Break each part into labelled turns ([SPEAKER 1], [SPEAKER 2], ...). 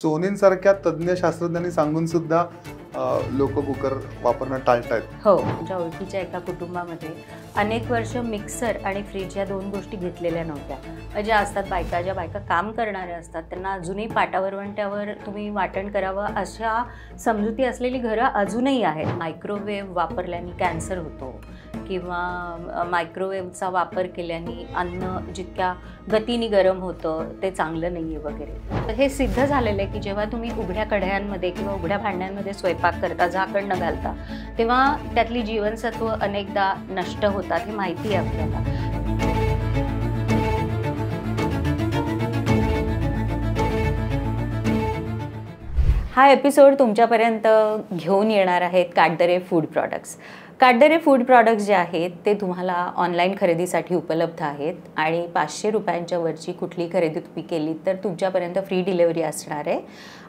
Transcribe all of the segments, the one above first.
[SPEAKER 1] सोनींसारख्या तज्ञ शास्त्रज्ञांनी सांगून सुद्धा लोक कुकर वापरणं टाळतायत.
[SPEAKER 2] हो, माझ्या ओळखीच्या एका कुटुंबामध्ये अनेक वर्ष मिक्सर आणि फ्रीज या दोन गोष्टी घेतलेल्या नव्हत्या. ज्या असतात ज्या बायका काम करणाऱ्या असतात त्यांना अजूनही पाटावरवंट्यावर तुम्ही वाटण करावं अशा समजुती असलेली घरं अजूनही आहेत. मायक्रोवेव्ह वापरल्याने कॅन्सर होतो किंवा मायक्रोवेव्हचा वापर केल्याने अन्न जितक्या गतीने गरम होतं ते चांगलं नाही आहे वगैरे. हे सिद्ध झालेलं आहे की जेव्हा तुम्ही उघड्या कढयांमध्ये किंवा उघड्या भांड्यांमध्ये स्वयंपाक करता, झाकण न घालता, तेव्हा त्यातली जीवनसत्व अनेकदा नष्ट होतात. हे माहिती आहे आपल्याला. हा एपिसोड तुमच्यापर्यंत घेऊन येणार आहेत Katdare food products. Katdare food products जे आहेत ते तुम्हाला ऑनलाईन खरेदीसाठी उपलब्ध आहेत आणि 500 रुपयांच्या वरची कुठली खरेदी तुम्ही केली तर तुमच्यापर्यंत फ्री डिलेवरी असणार आहे.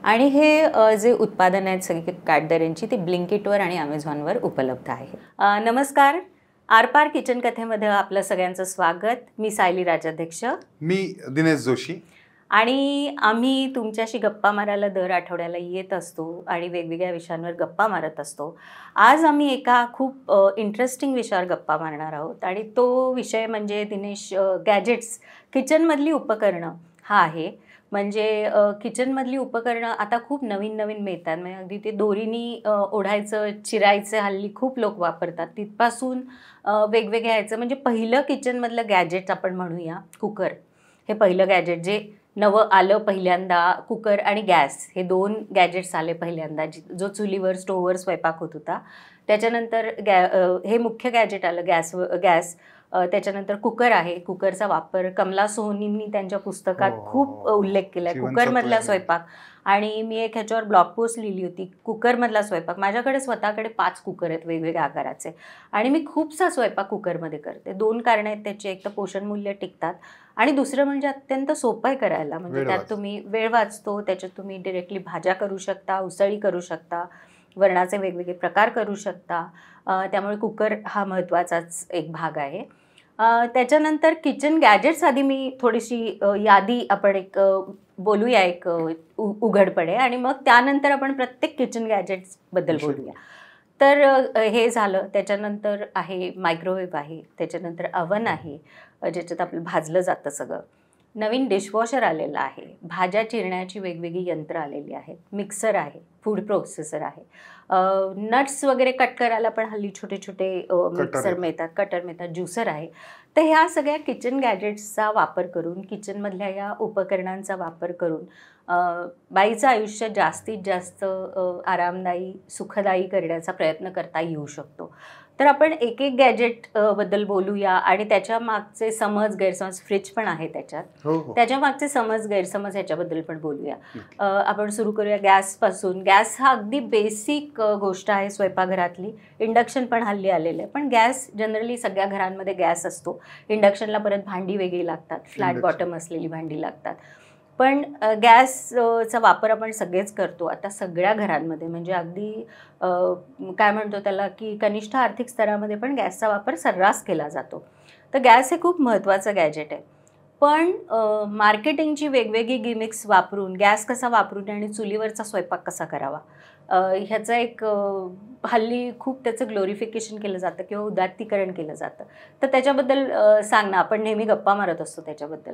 [SPEAKER 2] आणि हे जे उत्पादन आहेत सगळी काटदरेंची ते ब्लिंकिटवर आणि ॲमेझॉनवर उपलब्ध आहे. नमस्कार, आरपार किचन कथेमध्ये आपलं सगळ्यांचं स्वागत. मी सायली राजाध्यक्ष.
[SPEAKER 1] मी दिनेश जोशी.
[SPEAKER 2] आणि आम्ही तुमच्याशी गप्पा मारायला दर आठवड्याला येत असतो आणि वेगवेगळ्या विषयांवर गप्पा मारत असतो. आज आम्ही एका खूप इंटरेस्टिंग विषयावर गप्पा मारणार आहोत आणि तो विषय म्हणजे दिनेश गॅजेट्स, किचनमधली उपकरणं हा आहे. म्हणजे किचनमधली उपकरणं आता खूप नवीन नवीन मिळतात. म्हणजे अगदी ते दोरीनी ओढायचं, चिरायचं हल्ली खूप लोक वापरतात. तिथपासून वेगवेगळ्या ह्याचं म्हणजे पहिलं किचनमधलं गॅजेट आपण म्हणूया कुकर. हे पहिलं गॅजेट जे नवं आलं पहिल्यांदा. कुकर आणि गॅस हे दोन गॅजेट्स आले पहिल्यांदा, जो चुलीवर स्टोववर स्वयंपाक होत होता. त्याच्यानंतर हे मुख्य गॅजेट आलं गॅस. त्याच्यानंतर कुकर आहे. कुकरचा वापर कमला सोहनींनी त्यांच्या पुस्तकात खूप उल्लेख केला आहे कुकरमधला स्वयंपाक. आणि मी एक ह्याच्यावर ब्लॉग पोस्ट लिहिली होती, कुकरमधला स्वयंपाक. माझ्याकडे स्वतःकडे 5 कुकर आहेत वेगवेगळ्या आकाराचे आणि मी खूपसा स्वयंपाक कुकरमध्ये करते. 2 कारणं आहेत त्याची. एक तर पोषण मूल्य टिकतात आणि दुसरं म्हणजे अत्यंत सोपं आहे करायला. म्हणजे त्यात तुम्ही वेळ वाचतो. त्याच्यात तुम्ही डिरेक्टली भाज्या करू शकता, उसळी करू शकता, वरणाचे वेगवेगळे प्रकार करू शकता. त्यामुळे कुकर हा महत्त्वाचाच एक भाग आहे. त्याच्यानंतर किचन गॅजेट्स आधी मी थोडीशी यादी आपण एक बोलूया एक उघडपणे आणि मग त्यानंतर आपण प्रत्येक किचन गॅजेट्सबद्दल बोलूया. तर हे झालं. त्याच्यानंतर आहे मायक्रोवेव्ह आहे. त्याच्यानंतर अवन आहे ज्याच्यात आपलं भाजलं जातं सगळं. नवीन डिशवॉशर आलेलं आहे. भाज्या चिरण्याची वेगवेगळी यंत्र आलेली आहेत. मिक्सर आहे. फूड प्रोसेसर आहे. नट्स वगैरे कट करायला पण हल्ली छोटे छोटे मिक्सर मिळतात, कटर मिळतात, ज्युसर आहे. तर ह्या सगळ्या किचन गॅजेट्सचा वापर करून, किचनमधल्या या उपकरणांचा वापर करून बाईचं आयुष्य जास्तीत जास्त आरामदायी, सुखदायी करण्याचा प्रयत्न करता येऊ शकतो. तर आपण एक एक गॅजेट बद्दल बोलूया आणि त्याच्या मागचे समज गैरसमज, फ्रिज पण आहे त्याच्यात, त्याच्या मागचे समज गैरसमज ह्याच्याबद्दल पण बोलूया. आपण सुरू करूया गॅसपासून. गॅस हा अगदी बेसिक गोष्ट आहे स्वयंपाकघरातली. इंडक्शन पण हल्ली आलेलं आहे, पण गॅस जनरली सगळ्या घरांमध्ये गॅस असतो. इंडक्शनला परत भांडी वेगळी लागतात, फ्लॅट बॉटम असलेली भांडी लागतात. पण गॅसचा वापर आपण सगळेच करतो आता सगळ्या घरांमध्ये. म्हणजे अगदी काय म्हणतो त्याला की कनिष्ठ आर्थिक स्तरामध्ये पण गॅसचा वापर सर्रास केला जातो. तर गॅस हे खूप महत्त्वाचं गॅजेट आहे. पण मार्केटिंगची वेगवेगळी गिमिक्स वापरून गॅस कसा वापरून आणि चुलीवरचा स्वयंपाक कसा करावा ह्याचं एक हल्ली खूप त्याचं ग्लोरिफिकेशन केलं जातं किंवा उदात्तीकरण केलं जातं. तर त्याच्याबद्दल सांग ना. आपण नेहमी गप्पा मारत असतो त्याच्याबद्दल.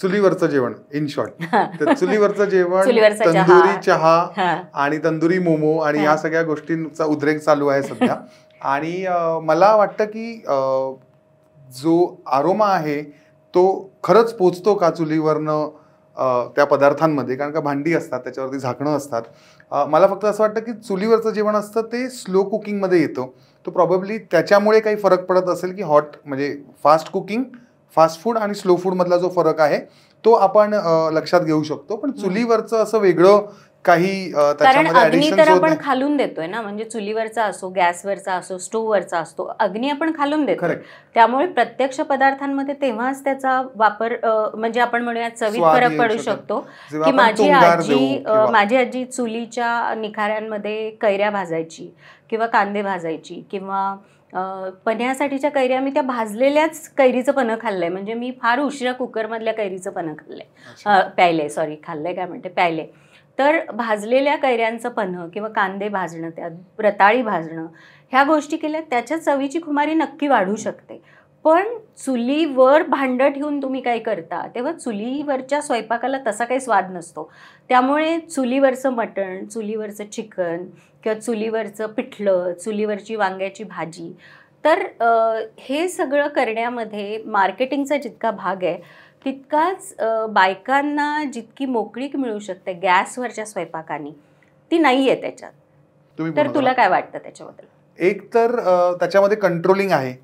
[SPEAKER 1] चुलीवरचं जेवण इन शॉर्ट. तर चुलीवरचं जेवण, तंदुरी चहा आणि तंदुरी मोमो आणि या सगळ्या गोष्टींचा उद्रेक चालू आहे सध्या. आणि मला वाटतं की जो आरोमा आहे तो खरंच पोचतो का चुलीवरनं त्या पदार्थांमध्ये, कारण का भांडी असतात, त्याच्यावरती झाकणं असतात. मला फक्त असं वाटतं की चुलीवरचं जेवण असतं ते स्लो कुकिंगमध्ये येतं. तो प्रॉबेबली त्याच्यामुळे काही फरक पडत असेल की हॉट म्हणजे फास्ट कुकिंग, फास्ट फूड आणि स्लो फूड मधला जो फरक आहे तो आपण लक्षात घेऊ शकतो. पण चुलीवरचं असं वेगळं काही
[SPEAKER 2] कारण अग्नी तर आपण खालून देतोय ना. म्हणजे चुलीवरचा असो, गॅसवरचा असो, स्टोववरचा असतो, अग्नी आपण खालून देतो. त्यामुळे प्रत्यक्ष पदार्थांमध्ये तेव्हाच त्याचा वापर म्हणजे आपण म्हणूया चवीत फरक पडू शकतो. की माझी आजी चुलीच्या निखाऱ्यांमध्ये कैऱ्या भाजायची किंवा कांदे भाजायची किंवा पन्ह्यासाठीच्या कैऱ्या मी त्या भाजलेल्याच कैरीचं पन्हं खाल्लंय. म्हणजे मी फार उशिरा कुकरमधल्या कैरीचं पन्हं प्यायले. तर भाजलेल्या कैऱ्यांचं पन्हं किंवा कांदे भाजणं, त्यात रताळी भाजणं, ह्या गोष्टी केल्या त्याच्या चवीची खुमारी नक्की वाढू शकते. पण चुलीवर भांडं ठेवून तुम्ही काय करता तेव्हा चुलीवरच्या स्वयंपाकाला तसा काही स्वाद नसतो. त्यामुळे चुलीवरचं मटण, चुलीवरचं चिकन किंवा चुलीवरचं पिठलं, चुलीवरची वांग्याची भाजी, तर हे सगळं करण्यामध्ये मार्केटिंगचा जितका भाग आहे तितकाच बायकांना जितकी मोकळीक मिळू शकते गॅसवरच्या स्वयंपाकाने ती नाही आहे त्याच्यात. तर तुला काय वाटतं त्याच्याबद्दल?
[SPEAKER 1] एक तर त्याच्यामध्ये कंट्रोलिंग आहे,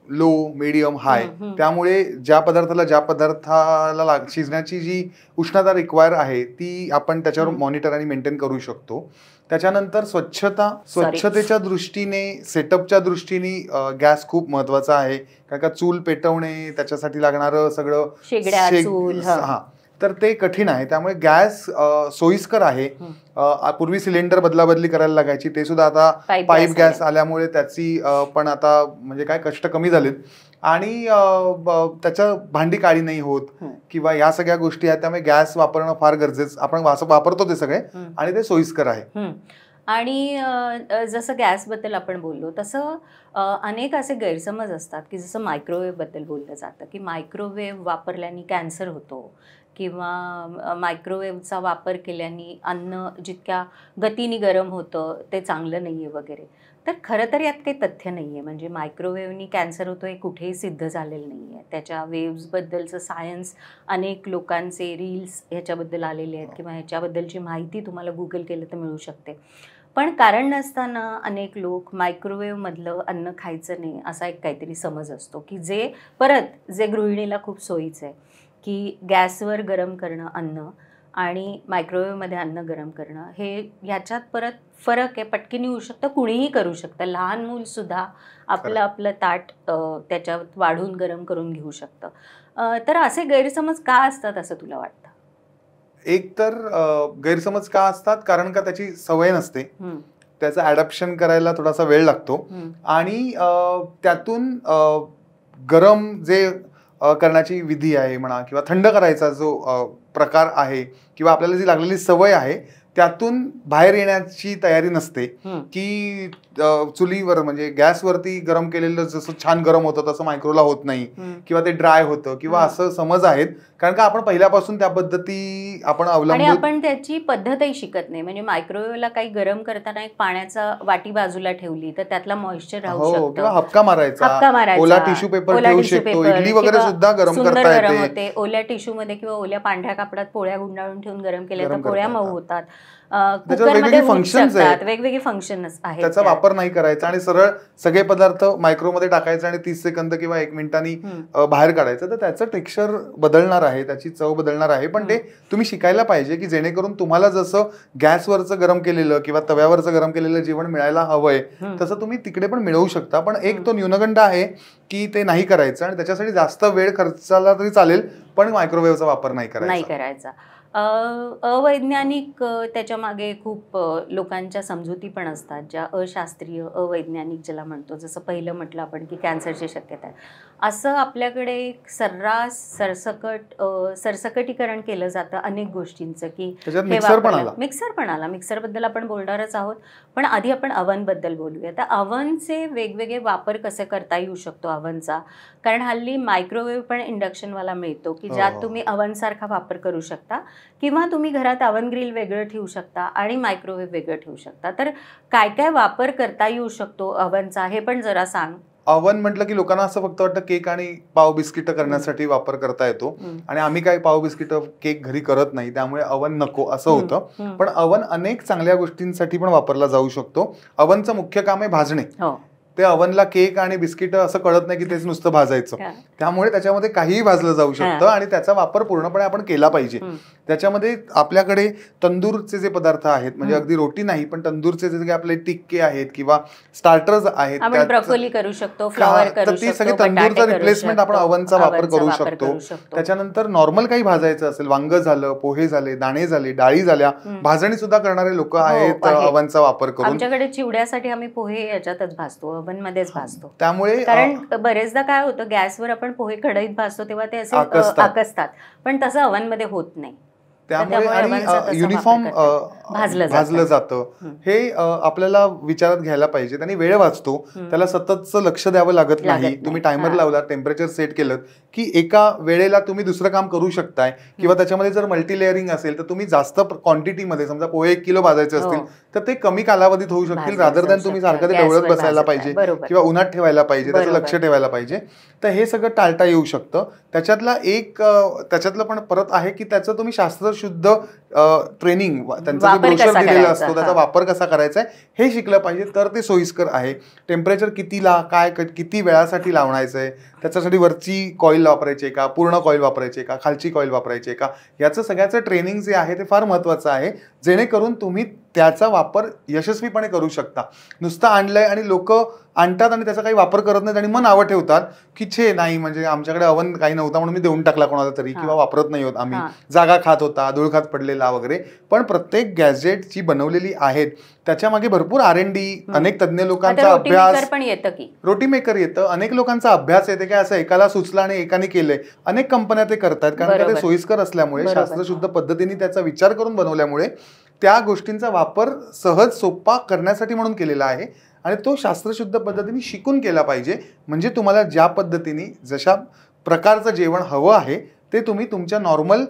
[SPEAKER 1] लो, मीडियम, हाय. त्यामुळे ज्या पदार्थाला शिजण्याची जी उष्णता रिक्वायर आहे ती आपण त्याच्यावर मॉनिटर आणि मेंटेन करू शकतो. त्याच्यानंतर स्वच्छतेच्या दृष्टीने, सेटअपच्या दृष्टीने गॅस खूप महत्वाचा आहे. कारण का चूल पेटवणे, त्याच्यासाठी लागणारं सगळं तर ते कठीण आहे. त्यामुळे गॅस सोयीस्कर आहे. पूर्वी सिलेंडर बदलाबदली करायला लागायची, ते सुद्धा आता पाईप गॅस आल्यामुळे त्याची पण आता म्हणजे काय कष्ट कमी झालेत आणि त्याच्या भांडी काळी नाही होत किंवा या सगळ्या गोष्टी आहेत. त्यामुळे गॅस वापरणं फार गरजेचं, आपण वापरतो ते सगळे आणि ते सोयीस्कर आहे.
[SPEAKER 2] आणि जसं गॅसबद्दल आपण बोललो तसं अनेक असे गैरसमज असतात की जसं मायक्रोवेव्हबद्दल बोललं जातं की मायक्रोवेव्ह वापरल्याने कॅन्सर होतो किंवा मायक्रोवेव्हचा वापर केल्याने अन्न जितक्या गतीने गरम होतं ते चांगलं नाही आहे वगैरे. तर खरं तर यात काही तथ्य नाही आहे. म्हणजे मायक्रोवेव्हनी कॅन्सर होतो हे कुठेही सिद्ध झालेलं नाही आहे. त्याच्या वेव्हजबद्दलचं सायन्स, अनेक लोकांचे रील्स ह्याच्याबद्दल आलेले आहेत किंवा ह्याच्याबद्दलची माहिती तुम्हाला गुगल केलं तर मिळू शकते. पण कारण नसताना अनेक लोक मायक्रोवेव्हमधलं अन्न खायचं नाही असा एक काहीतरी समज असतो की जे गृहिणीला खूप सोयीचं आहे की गॅसवर गरम करणं अन्न आणि मायक्रोवेव्हमध्ये अन्न गरम करणं ह्याच्यात परत फरक आहे. पटकन होऊ शकतं, कुणीही करू शकतं. लहान मूलसुद्धा आपलं ताट त्याच्यात वाढून गरम करून घेऊ शकतं. तर असे गैरसमज का असतात असं तुला वाटतं?
[SPEAKER 1] एक तर गैरसमज का असतात कारण का त्याची सवय नसते, त्याचं ॲडॅप्शन करायला थोडासा वेळ लागतो आणि त्यातून गरम जे करण्याची विधी आहे म्हणा किंवा थंड करायचा जो प्रकार आहे किंवा आपल्याला जी लागलेली सवय आहे त्यातून बाहेर येण्याची तयारी नसते की चुलीवर म्हणजे गॅसवरती गरम केलेलं जसं छान गरम होतं तसं मायक्रोला होत नाही किंवा ते ड्राय होतं किंवा असं समज आहेत. कारण का आपण पहिल्यापासून त्या पद्धती आपण
[SPEAKER 2] आणि आपण त्याची पद्धतही शिकत नाही. म्हणजे मायक्रोवेव्हला काही गरम करताना एक पाण्याचा वाटी बाजूला ठेवली तर त्यातला मॉइश्चर राहू शकतो
[SPEAKER 1] किंवा हबका मारायचा, ओला टिश्यू पेपर ठेवू शकतो, इडली वगैरे सुद्धा गरम करता येते.
[SPEAKER 2] ओल्या टिश्यू मध्ये किंवा ओल्या पांढऱ्या कापडात पोळ्या गुंडाळून ठेवून गरम केल्या तर पोळ्या मऊ होतात. वेगवेगळे फंक्शन आहेत,
[SPEAKER 1] त्याचा वापर नाही करायचा आणि सरळ सगळे पदार्थ मायक्रोमध्ये टाकायचे आणि 30 सेकंद किंवा 1 मिनिटांनी बाहेर काढायचं. तर त्याचं टेक्स्चर बदलणार आहे, त्याची चव बदलणार आहे. पण ते तुम्ही शिकायला पाहिजे की जेणेकरून तुम्हाला जसं गॅसवरचं गरम केलेलं किंवा तव्यावरचं गरम केलेलं जेवण मिळायला हवंय तसं तुम्ही तिकडे पण मिळवू शकता. पण एक तो न्यूनगंड आहे की ते नाही करायचं आणि त्याच्यासाठी जास्त वेळ खर्चाला तरी चालेल पण मायक्रोवेव्हचा वापर नाही करायचा.
[SPEAKER 2] अवैज्ञानिक त्याच्या मागे खूप लोकांच्या समजुती पण असतात ज्या अशास्त्रीय, अवैज्ञानिक ज्याला म्हणतो. जसं पहिलं म्हटलं आपण की कॅन्सरची शक्यता आहे. असं आपल्याकडे एक सर्रास सरसकटीकरण केलं जातं अनेक गोष्टींचं की मिक्सर पण आला. मिक्सरबद्दल आपण बोलणारच आहोत. पण आधी आपण अवनबद्दल बोलूया. तर अवनचे वेगवेगळे वापर कसे करता येऊ शकतो अवनचा. कारण हल्ली मायक्रोवेव्ह पण इंडक्शनवाला मिळतो की ज्यात तुम्ही अवनसारखा वापर करू शकता किंवा तुम्ही घरात अवन ग्रिल वेगळं ठेवू शकता आणि मायक्रोवेव्ह वेगळं ठेवू शकता. तर काय काय वापर करता येऊ शकतो अवनचा हे पण जरा सांग.
[SPEAKER 1] अवन म्हटलं की लोकांना असं फक्त वाटतं केक आणि पाव बिस्किट करण्यासाठी वापर करता येतो आणि आम्ही काय पाव बिस्किट केक घरी करत नाही त्यामुळे अवन नको असं होतं. पण अवन अनेक चांगल्या गोष्टींसाठी पण वापरला जाऊ शकतो. अवनचं मुख्य काम आहे भाजणे. ते अवनला केक आणि बिस्किट असं कळत नाही की तेच नुसतं भाजायचं. त्यामुळे त्याच्यामध्ये काहीही भाजलं जाऊ शकतं आणि त्याचा वापर पूर्णपणे आपण केला पाहिजे. त्याच्यामध्ये आपल्याकडे तंदूरचे जे पदार्थ आहेत, म्हणजे अगदी रोटी नाही पण तंदूरचे जे आपले टिक्के आहेत किंवा स्टार्टर्स आहेत,
[SPEAKER 2] ब्रोकोली करू शकतो, फ्लॉवर करू शकतो,
[SPEAKER 1] ते सगळे तंदूरचा रिप्लेसमेंट आपण ओव्हनचा वापर करू शकतो. त्याच्यानंतर नॉर्मल काही भाजायचं असेल, वांग झालं, पोहे झाले, दाणे झाले, डाळी झाल्या, भाजणी सुद्धा करणारे लोक आहेत ओव्हनचा वापर करून.
[SPEAKER 2] आमच्याकडे चिवड्यासाठी आम्ही पोहे याच्यातच भाजतो, ओव्हन मध्येच भाजतो.
[SPEAKER 1] त्यामुळे
[SPEAKER 2] कारण बरेचदा काय होतं, गॅसवर आपण पोहे कढईत भाजतो तेव्हा ते असे आकसतात, पण तसं ओव्हन मध्ये होत नाही.
[SPEAKER 1] त्यामुळे आणि युनिफॉर्म भाजलं जातं हे आपल्याला विचारात घ्यायला पाहिजे. त्यांनी वेळ वाचतो, त्याला सततचं लक्ष द्यावं लागत नाही. तुम्ही टायमर लावला, टेम्परेचर सेट केलं की एका वेळेला तुम्ही दुसरं काम करू शकताय. किंवा त्याच्यामध्ये जर मल्टी लेअरिंग असेल तर तुम्ही जास्त क्वांटिटीमध्ये, समजा पोहे 1 किलो भाजायचे असतील तर ते कमी कालावधीत होऊ शकतील, रादर दॅन तुम्ही सारखं ते ढवळत बसायला पाहिजे किंवा उन्हात ठेवायला पाहिजे, त्याचं लक्ष ठेवायला पाहिजे. तर हे सगळं टाळता येऊ शकतं. त्याच्यातलं पण परत आहे की त्याचं तुम्ही शास्त्रशुद्ध ट्रेनिंग, त्यांचा ब्रोशर दिलेला असतो, त्याचा वापर कसा करायचा आहे हे शिकलं पाहिजे, तर ते सोयीस्कर आहे. टेम्परेचर कितीला, काय किती वेळासाठी लावण्याचं आहे, त्याच्यासाठी वरची कॉईल वापरायची आहे का, पूर्ण कॉईल वापरायची आहे का, खालची कॉईल वापरायची आहे का, याचं सगळ्याचं ट्रेनिंग जे आहे ते फार महत्त्वाचं आहे, जेणेकरून तुम्ही त्याचा वापर यशस्वीपणे करू शकता. नुसतं आणलंय आणि लोक आणतात आणि त्याचा काही वापर करत नाहीत आणि मग नावं ठेवतात की छे नाही, म्हणजे आमच्याकडे अवन काही नव्हता म्हणून मी देऊन टाकला कोणाला तरी, किंवा वापरत नाही होत आम्ही, जागा खात होता, धूळखात पडलेला वगैरे. पण प्रत्येक गॅजेट जी बनवलेली आहेत त्याच्या मागे भरपूर R&D, अनेक तज्ञ लोकांचा अभ्यास, रोटी मेकर येतं, अनेक लोकांचा अभ्यास येते. काय असं एकाला सुचलं आणि एकाने केलंय, अनेक कंपन्या ते करतात, कारण ते सोयीस्कर असल्यामुळे, शास्त्रशुद्ध पद्धतीने त्याचा विचार करून बनवल्यामुळे त्या गोष्टींचा वापर सहज सोपा करण्यासाठी म्हणून केलेला आहे. आणि तो शास्त्रशुद्ध पद्धतीने शिकून केला पाहिजे, म्हणजे तुम्हाला ज्या पद्धतीने जशा प्रकारचं जेवण हवं आहे ते तुम्ही तुमच्या नॉर्मल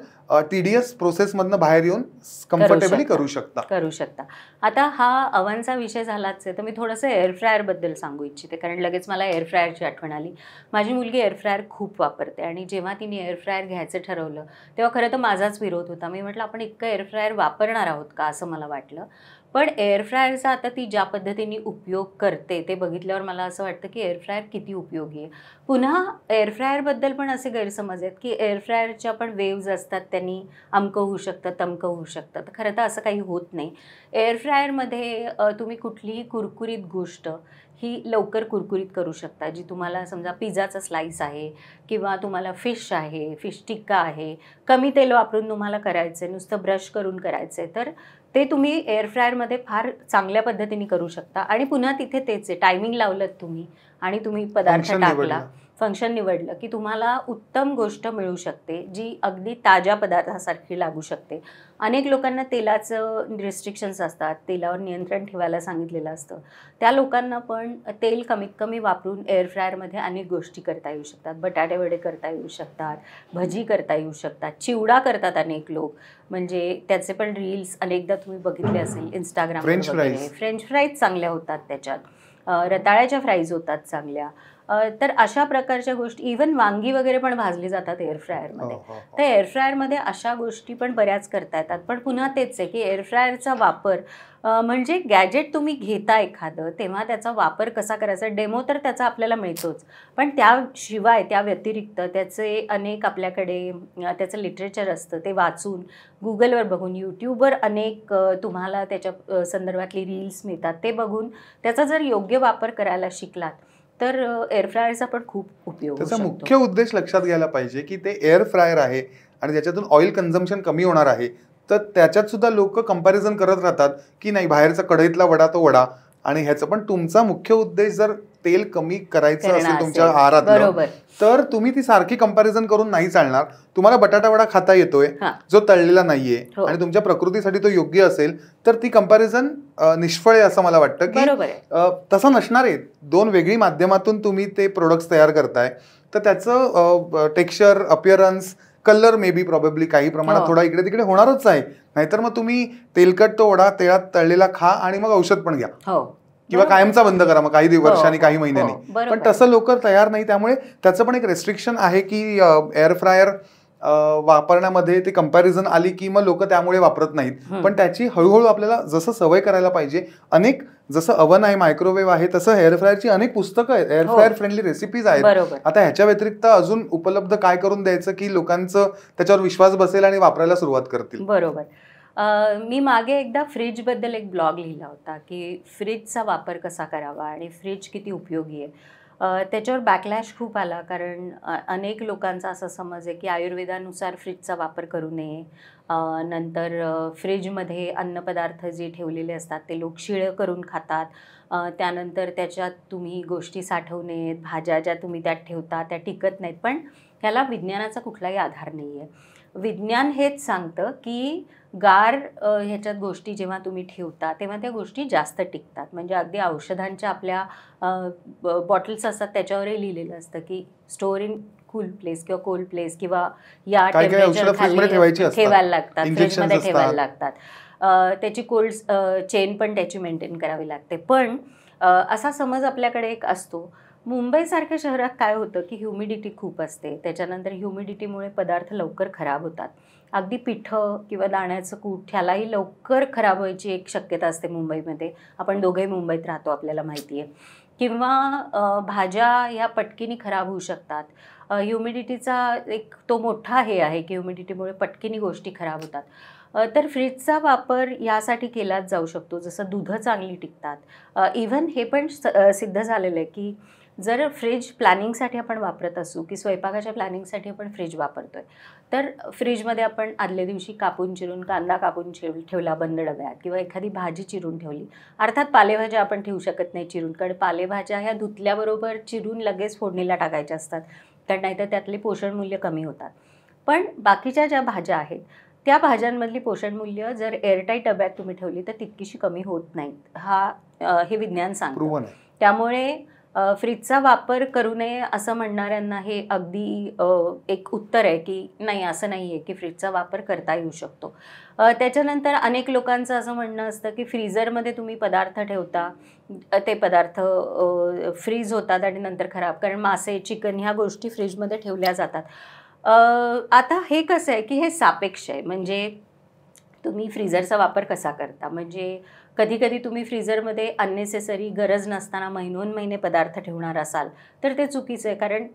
[SPEAKER 1] टीडीएस प्रोसेसमधनं बाहेर येऊन कम्फर्टेबली करू शकता.
[SPEAKER 2] आता हा अवनचा विषय झालाच आहे, तर मी थोडंसं एअर फ्रायर बद्दल सांगू इच्छिते, कारण लगेच मला एअर फ्रायरची आठवण आली. माझी मुलगी एअर फ्रायर खूप वापरते आणि जेव्हा तिने एअर फ्रायर घ्यायचं ठरवलं तेव्हा खरं तर माझाच विरोध होता. मी म्हटलं आपण इतकं एअर फ्रायर वापरणार आहोत का, असं मला वाटलं. पण एअर फ्रायरचा आता ती ज्या पद्धतीने उपयोग करते ते बघितल्यावर मला असं वाटतं की एअर फ्रायर किती उपयोगी आहे. पुन्हा एअर फ्रायरबद्दल पण असे गैरसमज आहेत की एअर फ्रायरच्या पण वेव्ज असतात, त्यांनी अमकं होऊ शकतं, तमकं होऊ शकतं. तर खरं तर असं काही होत नाही. एअर फ्रायरमध्ये तुम्ही कुठलीही कुरकुरीत गोष्ट ही लवकर कुरकुरीत करू शकता. जी तुम्हाला समजा पिझ्झाचा स्लाईस आहे किंवा तुम्हाला फिश आहे, फिश टिक्का आहे, कमी तेल वापरून तुम्हाला करायचं आहे, नुसतं ब्रश करून करायचं आहे, तर ते तुम्ही एअर फ्रायरमध्ये फार चांगल्या पद्धतीने करू शकता. आणि पुन्हा तिथे तेच आहे, टायमिंग लावलं तुम्ही आणि तुम्ही पदार्थ टाकला, फंक्शन निवडलं की तुम्हाला उत्तम गोष्ट मिळू शकते, जी अगदी ताज्या पदार्थासारखी लागू शकते. अनेक लोकांना तेलाचं रिस्ट्रिक्शन्स असतात, तेलावर नियंत्रण ठेवायला सांगितलेलं असतं. त्या लोकांना पण तेल कमीत कमी वापरून एअर फ्रायरमध्ये अनेक गोष्टी करता येऊ शकतात. बटाटे वडे करता येऊ शकतात, भजी करता येऊ शकतात, चिवडा करतात अनेक लोक, म्हणजे त्याचे पण रील्स अनेकदा तुम्ही बघितले असेल इंस्टाग्रामवर. फ्रेंच फ्राईज चांगल्या होतात त्याच्यात, रताळ्याच्या फ्राईज होतात चांगल्या. तर अशा प्रकारच्या गोष्टी, इव्हन वांगी वगैरे पण भाजली जातात एअर फ्रायरमध्ये. तर एअर फ्रायरमध्ये अशा गोष्टी पण बऱ्याच करता येतात. पण पुन्हा तेच आहे की एअर फ्रायरचा वापर म्हणजे गॅजेट तुम्ही घेता एखादं तेव्हा त्याचा वापर कसा करायचा, डेमो तर त्याचा आपल्याला मिळतोच, पण त्याशिवाय त्या व्यतिरिक्त त्याचे अनेक आपल्याकडे त्याचं लिटरेचर असतं, ते वाचून गुगलवर बघून, यूट्यूबवर अनेक तुम्हाला त्याच्या संदर्भातली रील्स मिळतात, ते बघून त्याचा जर योग्य वापर करायला शिकलात तर एअर फ्रायरचा पण खूप उपयोग होतो.
[SPEAKER 1] त्याचा मुख्य उद्देश लक्षात घ्यायला पाहिजे की ते एअर फ्रायर आहे आणि त्याच्यातून ऑइल कन्झम्पशन कमी होणार आहे. तर त्याच्यात सुद्धा लोक कंपॅरिझन करत राहतात की नाही बाहेरचा कढईतला वडा तो वडा, आणि ह्याचं पण तुमचा मुख्य उद्देश जर तेल कमी करायचं असेल तुमच्या आहारात, तर तुम्ही ती सारखी कंपॅरिझन करून नाही चालणार. तुम्हाला बटाटा वडा खाता येतोय जो तळलेला नाहीये आणि तुमच्या प्रकृतीसाठी तो योग्य असेल, तर ती कंपॅरिझन निष्फळ आहे असं मला वाटतं. की तसं नसणार आहे. दोन वेगळी माध्यमातून तुम्ही ते प्रोडक्ट्स तयार करताय, तर त्याचं texture, appearance, colour may be probably काही प्रमाणात थोडा इकडे तिकडे होणारच आहे. नाहीतर मग तुम्ही तेलकट तो वडा तेलात तळलेला खा आणि मग औषध पण घ्या किंवा कायमचा बंद करा मग काही वर्षांनी, काही महिन्यांनी. पण तसं लोक तयार नाही. त्यामुळे त्याचं पण एक रेस्ट्रिक्शन आहे की एअर फ्रायर वापरण्यामध्ये ते कंपॅरिझन आली की मग लोक त्यामुळे वापरत नाहीत. पण त्याची हळूहळू आपल्याला जसं सवय करायला पाहिजे. अनेक जसं अवन आहे, मायक्रोवेव्ह आहे, तसं एअर फ्रायरची अनेक पुस्तकं आहेत, एअर फ्रायर फ्रेंडली रेसिपीज आहेत. आता ह्याच्या व्यतिरिक्त अजून उपलब्ध काय करून द्यायचं की लोकांचं त्याच्यावर विश्वास बसेल आणि वापरायला सुरुवात करतील.
[SPEAKER 2] बरोबर. मी मागे एकदा फ्रीजबद्दल एक ब्लॉग लिहिला होता की फ्रीजचा वापर कसा करावा आणि फ्रीज किती उपयोगी आहे. त्याच्यावर बॅकलॅश खूप आला, कारण अनेक लोकांचा असा समज आहे की आयुर्वेदानुसार फ्रीजचा वापर करू नये. नंतर फ्रीजमध्ये अन्नपदार्थ जे ठेवलेले असतात ते लोक शिळं करून खातात. त्यानंतर त्याच्यात तुम्ही गोष्टी साठवू नयेत, भाज्या ज्या तुम्ही त्यात ठेवता त्या टिकत नाहीत. पण ह्याला विज्ञानाचा कुठलाही आधार नाही आहे. विज्ञान हेच सांगतं की गार ह्याच्यात गोष्टी जेव्हा तुम्ही ठेवता तेव्हा त्या गोष्टी जास्त टिकतात. म्हणजे अगदी औषधांच्या आपल्या बॉटल्स असतात त्याच्यावरही लिहिलेलं असतं की स्टोअर इन कूल प्लेस किंवा कोल्ड प्लेस किंवा या टेम्परेचर खाली ठेवायला लागतात, फ्रीजमध्ये ठेवायला लागतात. त्याची कोल्ड चेन पण त्याची मेंटेन करावी लागते. पण असा समज आपल्याकडे एक असतो. मुंबईसारख्या शहरात काय होतं की ह्युमिडिटी खूप असते. त्याच्यानंतर ह्युमिडिटीमुळे पदार्थ लवकर खराब होतात. अगदी पिठं किंवा दाण्याचं कूट ह्यालाही लवकर खराब व्हायची एक शक्यता असते मुंबईमध्ये. आपण दोघेही मुंबईत राहतो, आपल्याला माहिती आहे. किंवा भाज्या ह्या पटकीनी खराब होऊ शकतात. ह्युमिडिटीचा एक तो मोठा हे आहे की ह्युमिडिटीमुळे पटकीनी गोष्टी खराब होतात. तर फ्रीजचा वापर यासाठी केलाच जाऊ शकतो. जसं दूधं चांगली टिकतात. इव्हन हे पण सिद्ध झालेलं आहे की जर फ्रीज प्लॅनिंगसाठी आपण वापरत असू की स्वयंपाकाच्या प्लॅनिंगसाठी आपण फ्रीज वापरतो आहे, तर फ्रीजमध्ये आपण आदल्या दिवशी कापून चिरून कांदा कापून ठेवला बंद डब्यात, किंवा एखादी भाजी चिरून ठेवली. अर्थात पालेभाज्या आपण ठेवू शकत नाही चिरून, कारण पालेभाज्या ह्या धुतल्याबरोबर चिरून लगेच फोडणीला टाकायच्या असतात, कारण नाहीतर त्यातले पोषण मूल्य कमी होतात. पण बाकीच्या ज्या भाज्या आहेत त्या भाज्यांमधली पोषण मूल्य जर एअरटाईट डब्यात तुम्ही ठेवली तर तितकीशी कमी होत नाहीत. हे विज्ञान सांगतं. त्यामुळे फ्रीजचा वापर करू नये असं म्हणणाऱ्यांना हे अगदी एक उत्तर आहे की नाही, असं नाही आहे की फ्रीजचा वापर करता येऊ शकतो. त्याच्यानंतर अनेक लोकांचं असं म्हणणं असतं की फ्रीझरमध्ये तुम्ही पदार्थ ठेवता, ते पदार्थ फ्रीज होतात आणि नंतर खराब, कारण मासे, चिकन ह्या गोष्टी फ्रीजमध्ये ठेवल्या जातात. आता हे कसं आहे की हे सापेक्ष आहे. म्हणजे तुम्ही फ्रीझरचा वापर कसा करता. म्हणजे कधी कधी तुम्ही फ्रीझरमध्ये अननेसेसरी गरज नसताना महिनोन पदार्थ ठेवणार असाल तर ते चुकीचं आहे, कारण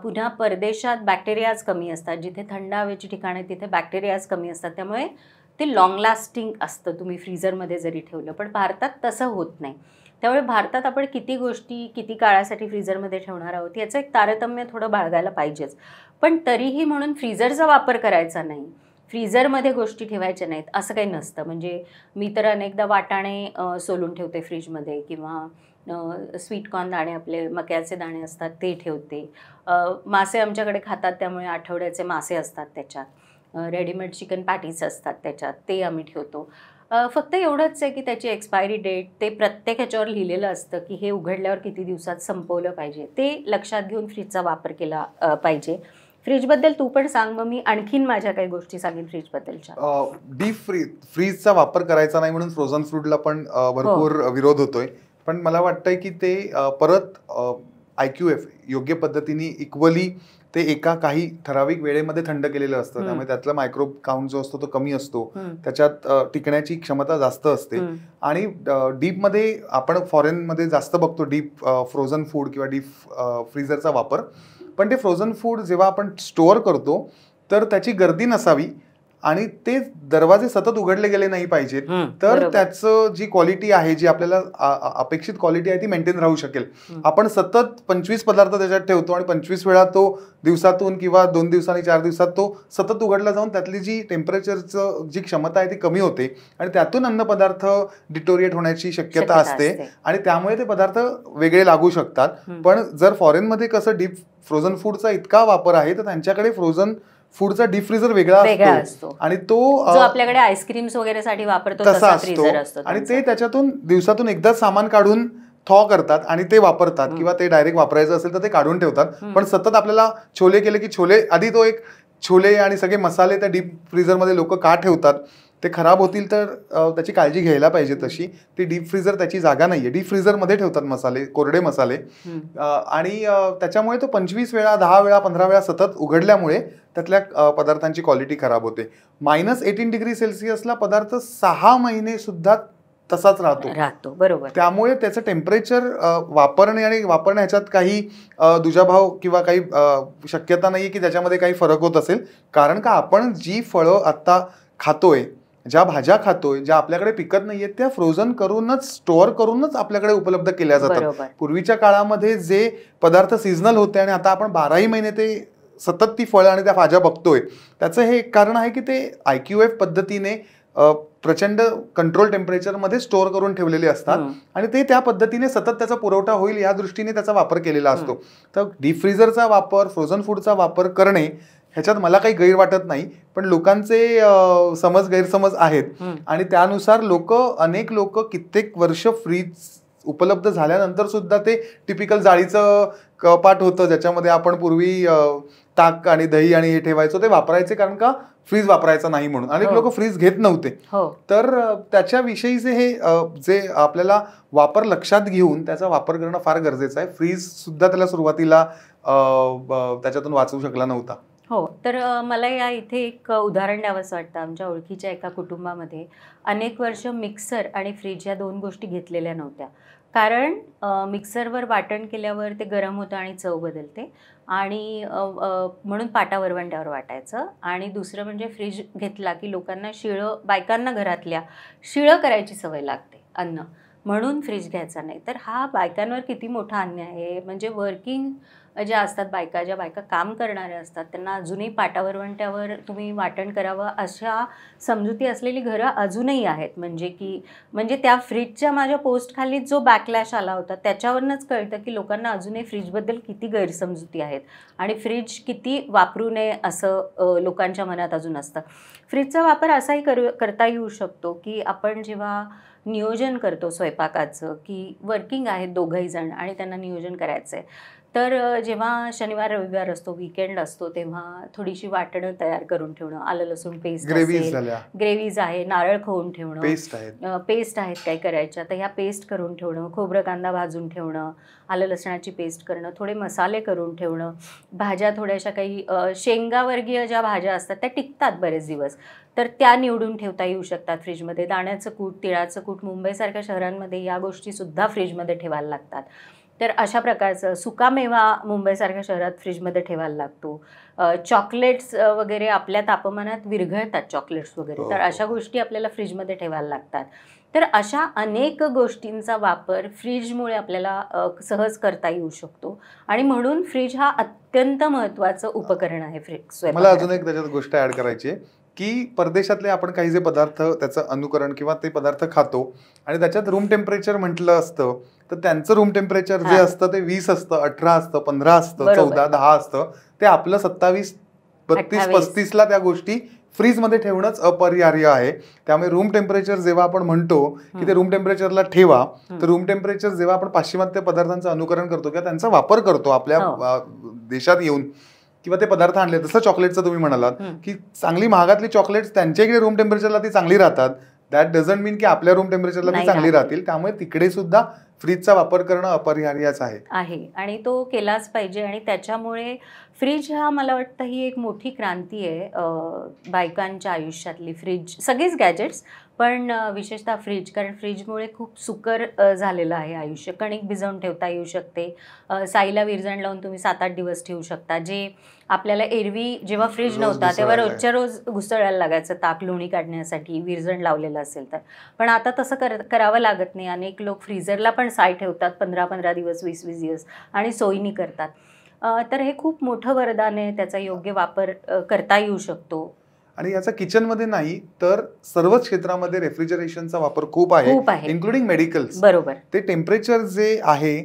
[SPEAKER 2] पुन्हा परदेशात बॅक्टेरियाज कमी असतात. जिथे थंड हवेची ठिकाणे तिथे बॅक्टेरियाज कमी असतात, त्यामुळे ते लॉंग लास्टिंग असतं तुम्ही फ्रीझरमध्ये जरी ठेवलं. पण भारतात तसं होत नाही. त्यामुळे भारतात आपण किती गोष्टी किती काळासाठी फ्रीझरमध्ये ठेवणार आहोत याचं एक तारतम्य थोडं बाळगायला पाहिजेच. पण तरीही म्हणून फ्रीझरचा वापर करायचा नाही, फ्रीझरमध्ये गोष्टी ठेवायच्या नाहीत असं काही नसतं. म्हणजे मी तर अनेकदा वाटाणे सोलून ठेवते फ्रीजमध्ये, किंवा स्वीटकॉर्न दाणे, आपले मक्याचे दाणे असतात ते ठेवते. मासे आमच्याकडे खातात त्यामुळे आठवड्याचे मासे असतात त्याच्यात. रेडीमेड चिकन पॅटीज असतात त्याच्यात, ते आम्ही ठेवतो. फक्त एवढंच आहे की त्याची एक्सपायरी डेट ते प्रत्येक ह्याच्यावर लिहिलेलं असतं की हे उघडल्यावर किती दिवसात संपवलं पाहिजे. ते लक्षात घेऊन फ्रीजचा वापर केला पाहिजे. फ्रीजबद्दल तू पण सांग, मग मी आणखीन माझ्या काही गोष्टी सांगेन फ्रीजबद्दलच्या.
[SPEAKER 1] डीप फ्रीजचा वापर करायचा नाही म्हणून फ्रोझन फूडला पण भरपूर विरोध होतोय. पण मला वाटतंय की ते परत IQF योग्य पद्धतीने इक्वली ते एका काही ठराविक वेळेमध्ये थंड केलेलं असतं, त्यामुळे त्यातला मायक्रो काउंट जो असतो तो कमी असतो, त्याच्यात टिकण्याची क्षमता जास्त असते. आणि डीपमध्ये आपण फॉरेनमध्ये जास्त बघतो डीप फ्रोझन फूड किंवा डीप फ्रीझरचा वापर. पण ते फ्रोझन फूड जेव्हा आपण स्टोअर करतो तर त्याची गर्दी नसावी आणि ते दरवाजे सतत उघडले गेले नाही पाहिजेत, तर त्याचं जी क्वालिटी आहे, जी आपल्याला अपेक्षित क्वालिटी आहे ती मेंटेन राहू शकेल. आपण सतत 25 पदार्थ त्याच्यात ठेवतो आणि 25 वेळा तो दिवसातून किंवा 2 दिवसांनी 4 दिवसात तो सतत उघडला जाऊन त्यातली जी टेम्परेचरचं जी क्षमता आहे ती कमी होते आणि त्यातून अन्नपदार्थ डिटोरिएट होण्याची शक्यता असते आणि त्यामुळे ते पदार्थ वेगळे लागू शकतात. पण जर फॉरेनमध्ये कसं डीप फ्रोझन फूडचा इतका वापर आहे तर त्यांच्याकडे फ्रोझन फूडचा डीप फ्रीझर वेगळा असतो आणि तो
[SPEAKER 2] आपल्याकडे आईस्क्रीम्स वगैरे साठी वापरतो तसा असतो.
[SPEAKER 1] आणि ते त्याच्यातून दिवसातून एकदा सामान काढून थॉ करतात आणि ते वापरतात, किंवा ते डायरेक्ट वापरायचं असेल तर ते काढून ठेवतात. पण सतत आपल्याला छोले केले की छोले आधी तो एक छोले आणि सगळे मसाले त्या डीप फ्रीझरमध्ये लोक का ठेवतात ते खराब होतील तर त्याची काळजी घ्यायला पाहिजे तशी. ती डीप फ्रीजर त्याची जागा नाहीये. डीप फ्रीजरमध्ये ठेवतात मसाले, कोरडे मसाले, आणि त्याच्यामुळे तो 25 वेळा 10 वेळा 15 वेळा सतत उघडल्यामुळे त्यातल्या पदार्थांची क्वालिटी खराब होते. -18°C पदार्थ 6 महिने सुद्धा तसाच राहतो.
[SPEAKER 2] बरोबर.
[SPEAKER 1] त्यामुळे त्याचं टेम्परेचर वापरणे आणि वापरण्याच्यात काही दुजाभाव किंवा काही शक्यता नाहीये की त्याच्यामध्ये काही फरक होत असेल. कारण का आपण जी फळं आता खातोय, ज्या भाज्या खातोय, ज्या आपल्याकडे पिकत नाहीयेत, त्या फ्रोझन करूनच, स्टोअर करूनच आपल्याकडे उपलब्ध केल्या जातात. पूर्वीच्या काळामध्ये जे पदार्थ सीझनल होते आणि आता आपण 12ही महिने ते सतत ती फळं आणि त्या भाज्या बघतोय, त्याचं हे एक कारण आहे की ते IQF पद्धतीने प्रचंड कंट्रोल टेम्परेचरमध्ये स्टोअर करून ठेवलेले असतात आणि ते त्या पद्धतीने सतत त्याचा पुरवठा होईल या दृष्टीने त्याचा वापर केलेला असतो. तर डीप फ्रीजरचा वापर, फ्रोझन फूडचा वापर करणे ह्याच्यात मला काही गैर वाटत नाही, पण लोकांचे गैरसमज आहेत आणि त्यानुसार अनेक लोक कित्येक वर्ष फ्रीज उपलब्ध झाल्यानंतर सुद्धा ते टिपिकल जाळीचं कपाट होतं ज्याच्यामध्ये आपण पूर्वी ताक आणि दही आणि हे ठेवायचो, ते वापरायचे कारण का फ्रीज वापरायचा नाही म्हणून. अनेक लोक फ्रीज घेत नव्हते. तर त्याच्याविषयीचे हे जे आपल्याला वापर लक्षात घेऊन त्याचा वापर करणं फार गरजेचं आहे. फ्रीज सुद्धा त्याला सुरुवातीला त्याच्यातून वाचवू शकला नव्हता.
[SPEAKER 2] हो, तर मला या इथे एक उदाहरण द्यावंसं वाटतं. आमच्या ओळखीच्या एका कुटुंबामध्ये अनेक वर्ष मिक्सर आणि फ्रीज या 2 गोष्टी घेतलेल्या नव्हत्या. कारण मिक्सरवर वाटण केल्यावर ते गरम होतं आणि चव बदलते आणि म्हणून पाटा वरवंट्यावर वाटायचं. आणि दुसरं म्हणजे फ्रीज घेतला की लोकांना बायकांना घरातल्या शिळं करायची सवय लागते अन्न, म्हणून फ्रीज घ्यायचा नाही. तर हा बायकांवर किती मोठा अन्याय आहे. म्हणजे वर्किंग ज्या असतात ज्या बायका काम करणाऱ्या असतात, त्यांना अजूनही पाटावरवंट्यावर तुम्ही वाटण करावं अशा समजुती असलेली घरं अजूनही आहेत. म्हणजे त्या फ्रीजच्या माझ्या पोस्टखाली जो बॅकलॅश आला होता त्याच्यावरनंच कळतं की लोकांना अजूनही फ्रीजबद्दल किती गैरसमजुती आहेत आणि फ्रीज किती वापरू नये असं लोकांच्या मनात अजून असतं. फ्रीजचा वापर असाही करता येऊ शकतो की आपण जेव्हा नियोजन करतो स्वयंपाकाचं, की वर्किंग आहेत दोघंही जण आणि त्यांना नियोजन करायचं आहे, तर जेव्हा शनिवार रविवार असतो, वीकेंड असतो, तेव्हा थोडीशी वाटणं तयार करून ठेवणं, आलं लसूण पेस्ट ग्रेव्हीज आहे, नारळ खवून ठेवणं, पेस्ट आहेत काही करायच्या, तर ह्या पेस्ट करून ठेवणं, खोबरं कांदा भाजून ठेवणं, आलं लसणाची पेस्ट करणं, थोडे मसाले करून ठेवणं, भाज्या थोड्याशा काही शेंगावर्गीय ज्या भाज्या असतात त्या टिकतात बरेच दिवस, तर त्या निवडून ठेवता येऊ शकतात फ्रीजमध्ये. दाण्याचं कूट, तिळाचं कूट, मुंबईसारख्या शहरांमध्ये या गोष्टीसुद्धा फ्रीजमध्ये ठेवायला लागतात. तर अशा प्रकारचं सुकामेवा मुंबईसारख्या शहरात फ्रीजमध्ये ठेवायला लागतो. चॉकलेट्स वगैरे आपल्या तापमानात विरघळतात चॉकलेट्स वगैरे, तर अशा गोष्टी आपल्याला फ्रीजमध्ये ठेवायला लागतात. तर अशा अनेक गोष्टींचा वापर फ्रीजमुळे आपल्याला सहज करता येऊ शकतो आणि म्हणून फ्रीज हा अत्यंत महत्त्वाचं उपकरण आहे.
[SPEAKER 1] मला अजून एक त्याच्यात गोष्ट ऍड करायची आहे की परदेशातले आपण काही जे पदार्थ त्याचं अनुकरण किंवा ते पदार्थ खातो आणि त्याच्यात रूम टेम्परेचर म्हटलं असतं, तर त्यांचं रूम टेम्परेचर जे असतं ते 20 असतं, 18 असतं, 15 असतं, 14, 10 असतं. ते आपलं 27, 32, 35ला त्या गोष्टी फ्रीजमध्ये ठेवणंच अपरिहार्य आहे. त्यामुळे रूम टेम्परेचर जेव्हा आपण म्हणतो की ते रूम टेम्परेचरला ठेवा, तर रूम टेम्परेचर जेव्हा आपण पाश्चिमात्य पदार्थांचं अनुकरण करतो किंवा त्यांचा वापर करतो आपल्या देशात येऊन किंवा ते पदार्थ आणले, जसं चॉकलेटचं तुम्ही म्हणालात की चांगली महागातली चॉकलेट्स त्यांच्या इकडे रूम टेम्परेचरला ती चांगली राहतात, दॅट डझंट मीन की आपल्या रूम टेम्परेचरला ती चांगली राहतील. त्यामुळे तिकडे सुद्धा फ्रीजचा वापर करणं अपरिहार्यच आहे
[SPEAKER 2] आणि तो केलाच पाहिजे. आणि त्याच्यामुळे फ्रीज हा मला वाटतं ही एक मोठी क्रांती आहे बायकांच्या आयुष्यातली. फ्रीज, सगळेच गॅजेट्स, पण विशेषतः फ्रीज, कारण फ्रीजमुळे खूप सुकर झालेलं आहे आयुष्य. कणिक भिजवून ठेवता येऊ शकते, साईला विरजण लावून तुम्ही 7-8 दिवस ठेवू शकता, जे आपल्याला एरवी जेव्हा फ्रीज नव्हता तेव्हा रोजच्या रोज घुसळायला लागायचं ताक लोणी काढण्यासाठी, विरजण लावलेलं असेल तर. पण आता तसं करावं लागत नाही. अनेक लोक फ्रीजरला पण साई ठेवतात 15-15 दिवस, 20-20 दिवस आणि सोयीनी करतात. तर हे खूप मोठं वरदान आहे, त्याचा योग्य वापर करता येऊ शकतो.
[SPEAKER 1] आणि याचा किचनमध्ये नाही तर सर्वच क्षेत्रामध्ये रेफ्रिजरेशनचा वापर खूप आहे, इन्क्लुडिंग मेडिकल्स.
[SPEAKER 2] बरोबर.
[SPEAKER 1] ते टेम्परेचर जे आहे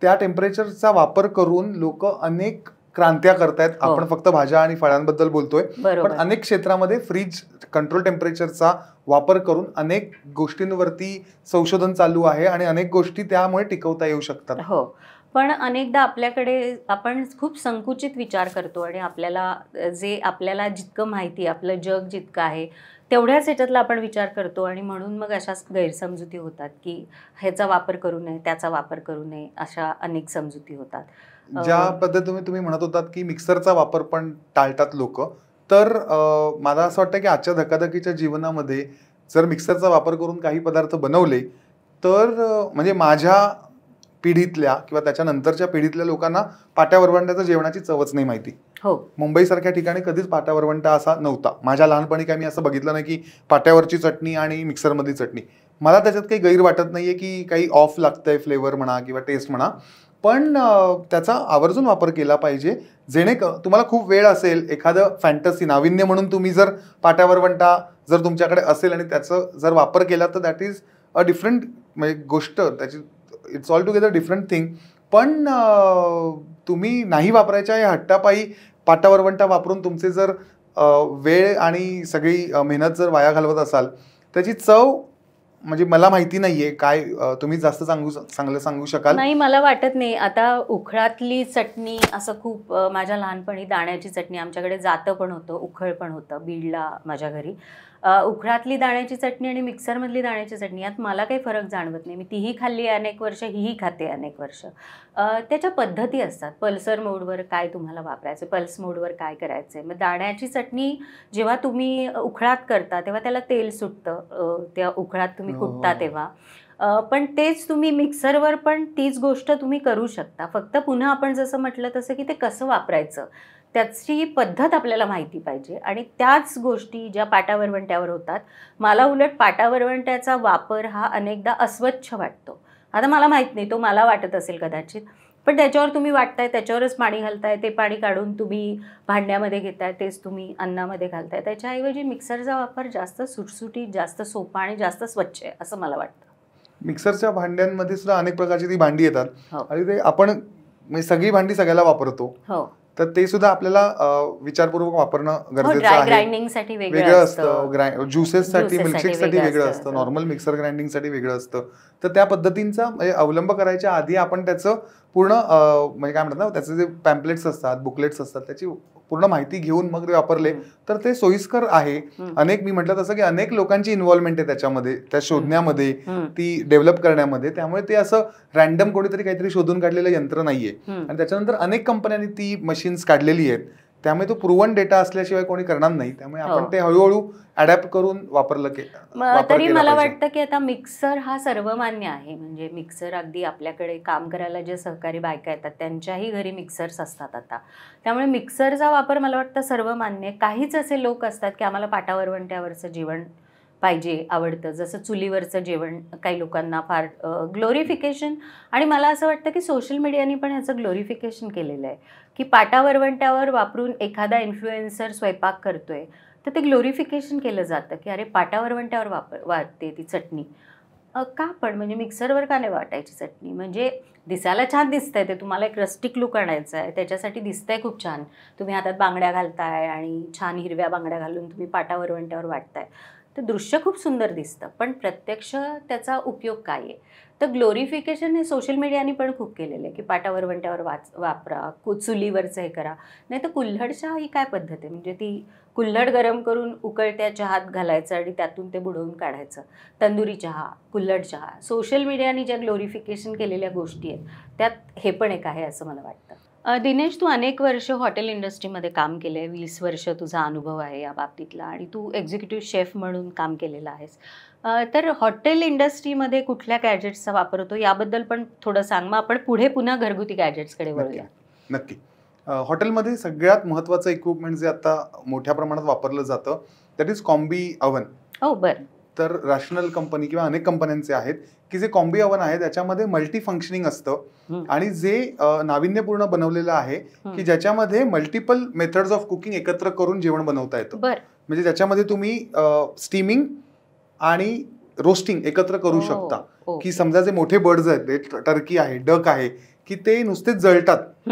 [SPEAKER 1] त्या टेम्परेचरचा वापर करून लोक अनेक क्रांत्या करतायत. आपण फक्त भाज्या आणि फळांबद्दल बोलतोय, पण अनेक क्षेत्रामध्ये फ्रीज कंट्रोल टेम्परेचरचा वापर करून अनेक गोष्टींवरती संशोधन चालू आहे आणि अनेक गोष्टी त्यामुळे टिकवता येऊ शकतात.
[SPEAKER 2] हो, पण अनेकदा आपल्याकडे आपण खूप संकुचित विचार करतो आणि आपल्याला जितकं माहिती, आपलं जग जितकं आहे तेवढ्याच ह्याच्यातला आपण विचार करतो आणि म्हणून मग अशा गैरसमजुती होतात की ह्याचा वापर करू नये, त्याचा वापर करू नये, अशा अनेक समजुती होतात.
[SPEAKER 1] ज्या पद्धतीने तुम्ही म्हणत होतात की मिक्सरचा वापर पण टाळतात लोक, तर मला असं वाटतं की आजच्या धकाधकीच्या जीवनामध्ये जर मिक्सरचा वापर करून काही पदार्थ बनवले तर म्हणजे माझ्या पिढीतल्या किंवा त्याच्यानंतरच्या पिढीतल्या लोकांना पाट्या वरवंट्याच्या जेवणाची चवच नाही माहिती.
[SPEAKER 2] हो,
[SPEAKER 1] मुंबईसारख्या ठिकाणी कधीच पाट्या वरवंटा असा नव्हता. माझ्या लहानपणी काय मी असं बघितलं नाही की पाट्यावरची चटणी आणि मिक्सरमधली चटणी. मला त्याच्यात काही गैर वाटत नाहीये की काही ऑफ लागतंय फ्लेवर म्हणा किंवा टेस्ट म्हणा, पण त्याचा आवर्जून वापर केला पाहिजे. तुम्हाला खूप वेळ असेल, एखादं फॅन्टसी नाविन्य म्हणून तुम्ही जर पाट्या वरवंटा जर तुमच्याकडे असेल आणि त्याचा जर वापर केला तर दॅट इज अ डिफरंट म्हणजे गोष्ट, त्याची it's all together different thing. पण तुम्ही नाही वापरायच्या या हट्टापायी पाट्या वरवंटा वापरून तुमचे जर वेळ आणि सगळी मेहनत जर वाया घालवत असाल, त्याची चव म्हणजे मला माहिती नाहीये काय, तुम्ही जास्त चांगलं सांगू शकाल?
[SPEAKER 2] नाही, मला वाटत नाही. आता उखळातली चटणी असं खूप माझ्या लहानपणी दाण्याची चटणी आमच्याकडे जातं पण होतं, उखळ पण होतं बीडला माझ्या घरी. उखळातली दाण्याची चटणी आणि मिक्सरमधली दाण्याची चटणी यात मला काही फरक जाणवत नाही. मी तीही खाल्ली अनेक वर्ष, हीही खाते अनेक वर्ष. त्याच्या पद्धती असतात. पल्सर मोडवर काय तुम्हाला वापरायचं, पल्स मोडवर काय करायचं आहे. मग दाण्याची चटणी जेव्हा तुम्ही उखळात करता तेव्हा त्याला तेल सुटतं, त्या उखळात तुम्ही कुटता तेव्हा. पण तेच तुम्ही मिक्सरवर पण तीच गोष्ट तुम्ही करू शकता. फक्त पुन्हा आपण जसं म्हटलं तसं की ते कसं वापरायचं त्याची पद्धत आपल्याला माहिती पाहिजे. आणि त्याच गोष्टी ज्या पाट्या वरवंट्यावर होतात, मला उलट पाट्या वरवंट्याचा वापर हा अनेकदा अस्वच्छ वाटतो. आता मला माहीत नाही, तो मला वाटत असेल कदाचित, पण त्याच्यावर तुम्ही वाटताय, त्याच्यावरच पाणी घालताय, ते पाणी काढून तुम्ही भांड्यामध्ये घेताय, तेच तुम्ही अन्नामध्ये घालताय. त्याच्याऐवजी मिक्सरचा वापर जास्त सुटसुटीत, जास्त सोपा आणि जास्त स्वच्छ आहे असं मला वाटतं.
[SPEAKER 1] मिक्सरच्या भांड्यांमध्ये सुद्धा अनेक प्रकारची ती भांडी येतात आणि ते आपण म्हणजे सगळी भांडी सगळ्याला वापरतो.
[SPEAKER 2] हो,
[SPEAKER 1] तर ते सुद्धा आपल्याला विचारपूर्वक वापरणं गरजेचं
[SPEAKER 2] आहे.
[SPEAKER 1] आहे.
[SPEAKER 2] ग्राइंडिंगसाठी
[SPEAKER 1] वेगळं असतं, ज्युसेससाठी मिल्कशेकसाठी वेगळं असतं, नॉर्मल मिक्सर ग्राइंडिंगसाठी वेगळं असतं. तर त्या पद्धतींचा म्हणजे अवलंब करायच्या आधी आपण त्याचं पूर्ण म्हणजे काय म्हणतात ना, त्याचे जे पॅम्पलेट्स असतात, बुकलेट्स असतात, त्याची पूर्ण माहिती घेऊन मग ते वापरले तर ते सोयीस्कर आहे. मी म्हटलं तसं की अनेक लोकांची इन्व्हॉल्वमेंट आहे त्याच्यामध्ये, त्या शोधण्यामध्ये, ती डेव्हलप करण्यामध्ये. त्यामुळे ते असं रॅन्डम कोणीतरी काहीतरी शोधून काढलेलं यंत्र नाहीये. आणि त्याच्यानंतर अनेक कंपन्यांनी ती मशीन्स काढलेली आहेत. त्यामुळे तो प्रूव्हन डेटा असल्याशिवाय कोणी करणार नाही. त्यामुळे आपण ते हळूहळू अडॅप्ट करून वापरलं.
[SPEAKER 2] तरी मला वाटतं की आता मिक्सर हा सर्वमान्य आहे. म्हणजे मिक्सर अगदी आपल्याकडे काम करायला जे सहकारी बायका येतात त्यांच्याही घरी मिक्सर्स असतात आता. त्यामुळे मिक्सरचा वापर मला वाटतं सर्वमान्य. काहीच असे लोक असतात की आम्हाला पाटा वरवंट्यावरचं जेवण पाहिजे, आवडतं. जसं चुलीवरचं जेवण काही लोकांना फार ग्लोरिफिकेशन, आणि मला असं वाटतं की सोशल मीडियानी पण ह्याचं ग्लोरिफिकेशन केलेलं आहे की पाटा वरवंट्यावर वापरून एखादा इन्फ्लुएन्सर स्वयंपाक करतोय तर ते ग्लोरिफिकेशन केलं जातं की अरे पाटा वरवंट्यावर वाटते ती चटणी. का पण म्हणजे मिक्सरवर का नाही वाटायची चटणी? म्हणजे दिसायला छान दिसतंय, ते तुम्हाला एक रस्टिक लुक आणायचा आहे, त्याच्यासाठी दिसतंय खूप छान. तुम्ही हातात बांगड्या घालताय आणि छान हिरव्या बांगड्या घालून तुम्ही पाटा वरवंट्यावर वाटताय, तर दृश्य खूप सुंदर दिसतं. पण प्रत्यक्ष त्याचा उपयोग काय आहे? तर ग्लोरिफिकेशन हे सोशल मीडियाने पण खूप केलेलं आहे की पाटा वरवंट्यावर वापरा, चुलीवरचं हे करा. नाही तर कुल्हड चहा ही काय पद्धत आहे? म्हणजे ती कुल्हड गरम करून उकळत्या चहात घालायचं आणि त्यातून ते बुडवून काढायचं. तंदुरी चहा, कुल्हड चहा, सोशल मीडियाने ज्या ग्लोरिफिकेशन केलेल्या गोष्टी आहेत त्यात हे पण एक आहे असं मला वाटतं. दिनेश, तू अनेक वर्ष हॉटेल इंडस्ट्रीमध्ये काम केलं आहे. 20 वर्ष तुझा अनुभव आहे या बाबतीतला आणि तू एक्झिक्युटिव्ह शेफ म्हणून काम केलेलं आहेस. तर हॉटेल इंडस्ट्रीमध्ये कुठल्या गॅजेट्सचा वापर होतो याबद्दल पण थोडं सांग. मग आपण पुढे पुन्हा घरगुती गॅजेट्सकडे वळूया.
[SPEAKER 1] नक्की. हॉटेलमध्ये सगळ्यात महत्त्वाचं इक्विपमेंट जे आता मोठ्या प्रमाणात वापरलं जातं दॅट इज कॉम्बी अवन.
[SPEAKER 2] हो, बरं.
[SPEAKER 1] तर रॅशनल कंपनी किंवा अनेक कंपन्यांचे आहेत की जे कॉम्बी अवन आहे, त्याच्यामध्ये मल्टी फंक्शनिंग असतं आणि जे नाविन्यपूर्ण बनवलेलं आहे की ज्याच्यामध्ये मल्टिपल मेथड्स ऑफ कुकिंग एकत्र करून जेवण बनवता येतं. म्हणजे त्याच्यामध्ये तुम्ही स्टीमिंग आणि रोस्टिंग एकत्र करू शकता. की समजा जे मोठे बर्ड्स आहेत, टर्की आहे, डक आहे, की ते नुसतेच जळतात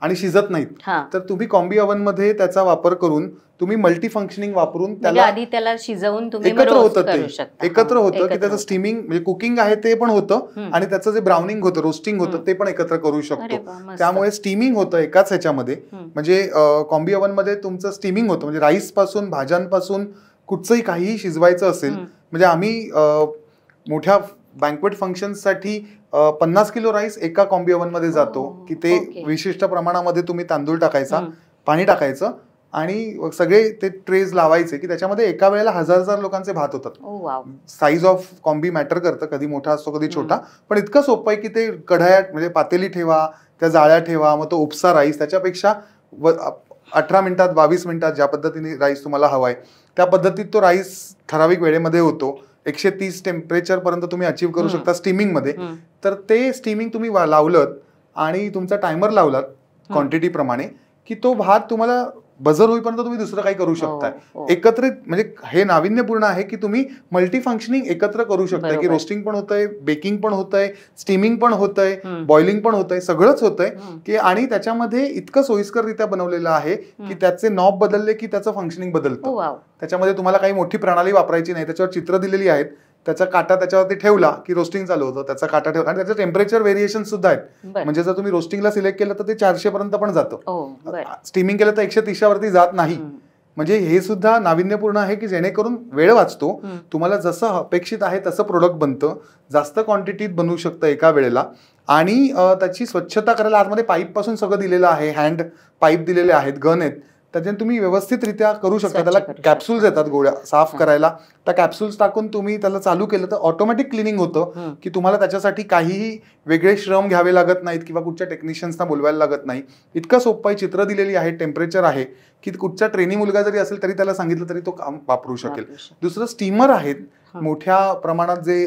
[SPEAKER 1] आणि शिजत नाहीत तर तुम्ही कॉम्बी ओव्हन मध्ये त्याचा वापर करून तुम्ही मल्टी फंक्शनिंग वापरून
[SPEAKER 2] त्याला शिजवून
[SPEAKER 1] एकत्र होतं की त्याचं स्टीमिंग म्हणजे कुकिंग आहे ते पण होतं आणि त्याचं जे ब्राउनिंग होतं रोस्टिंग होतं ते पण एकत्र करू शकतो. त्यामुळे स्टीमिंग होतं एकाच ह्याच्यामध्ये. म्हणजे कॉम्बी ओव्हन मध्ये तुमचं स्टीमिंग होतं म्हणजे राईस पासून भाज्यांपासून कुठचंही काहीही शिजवायचं असेल म्हणजे आम्ही मोठ्या बँक्वेट फंक्शनसाठी 50 किलो राईस एका कॉम्बी ओव्हन मध्ये जातो की ते विशिष्ट प्रमाणामध्ये तुम्ही तांदूळ टाकायचा, पाणी टाकायचं आणि सगळे ते ट्रेज लावायचे की त्याच्यामध्ये एका वेळेला 1000 लोकांचे भात होतात. साईज ऑफ कॉम्बी मॅटर करतं, कधी मोठा असतो कधी छोटा, पण इतकं सोपं आहे की ते कढायात म्हणजे पातेली ठेवा, त्या जाळ्या ठेवा, मग तो उपसा राईस, त्याच्यापेक्षा 18 मिनिटात 22 मिनिटात ज्या पद्धतीने राईस तुम्हाला हवाय त्या पद्धतीत तो राईस ठराविक वेळेमध्ये होतो. 130 टेम्परेचर पर्यंत तुम्ही अचीव करू शकता स्टीमिंग मध्ये. तर ते स्टीमिंग तुम्ही लावलं आणि तुमचा टायमर लावलात क्वांटिटी प्रमाणे की तो भात तुम्हाला बजर होईपर्यंत तुम्ही दुसरं काही करू शकताय. एकत्रित म्हणजे हे नाविन्यपूर्ण आहे की तुम्ही मल्टी फंक्शनिंग एकत्र करू शकताय की रोस्टिंग पण होतंय, बेकिंग पण होतंय, स्टीमिंग पण होतंय, बॉइलिंग पण होतंय, सगळंच होतंय की आणि त्याच्यामध्ये इतकं सोयीस्कररित्या बनवलेलं आहे की त्याचे नॉब बदलले की त्याचं फंक्शनिंग बदलतं. त्याच्यामध्ये तुम्हाला काही मोठी प्रणाली वापरायची नाही, त्याच्यावर चित्र दिलेली आहेत, त्याचा काटा त्याच्यावरती ठेवला की रोस्टिंग चालू होतं, त्याचा काटा ठेवला आणि त्याचं टेम्परेचर व्हेरिएशन सुद्धा आहेत. म्हणजे जर तुम्ही रोस्टिंगला सिलेक्ट केलं तर ते 400 पर्यंत पण जातं, स्टीमिंग केलं तर 130 वरती जात नाही. म्हणजे हे सुद्धा नाविन्यपूर्ण आहे की जेणेकरून वेळ वाचतो, तुम्हाला जसं अपेक्षित आहे तसं प्रोडक्ट बनतं, जास्त क्वांटिटीत बनवू शकतं एका वेळेला आणि त्याची स्वच्छता करायला आतमध्ये पाईप पासून सगळं दिलेलं आहे, हँड पाईप दिलेले आहेत, गन आहेत, त्याच्याने तुम्ही व्यवस्थितरित्या करू शकता. त्याला कॅप्सूल्स येतात गोळ्या साफ करायला, त्या कॅप्सूल्स टाकून तुम्ही त्याला चालू केलं तर ऑटोमॅटिक क्लिनिंग होतं की तुम्हाला त्याच्यासाठी काहीही वेगळे श्रम घ्यावे लागत नाहीत किंवा कुठच्या टेक्निशियन्सना बोलवायला लागत नाही. इतकं सोपं आहे, चित्र दिलेली आहे, टेम्परेचर आहे की कुठचा ट्रेनी मुलगा जरी असेल तरी त्याला सांगितलं तरी तो काम वापरू शकेल. दुसरं स्टीमर आहेत मोठ्या प्रमाणात जे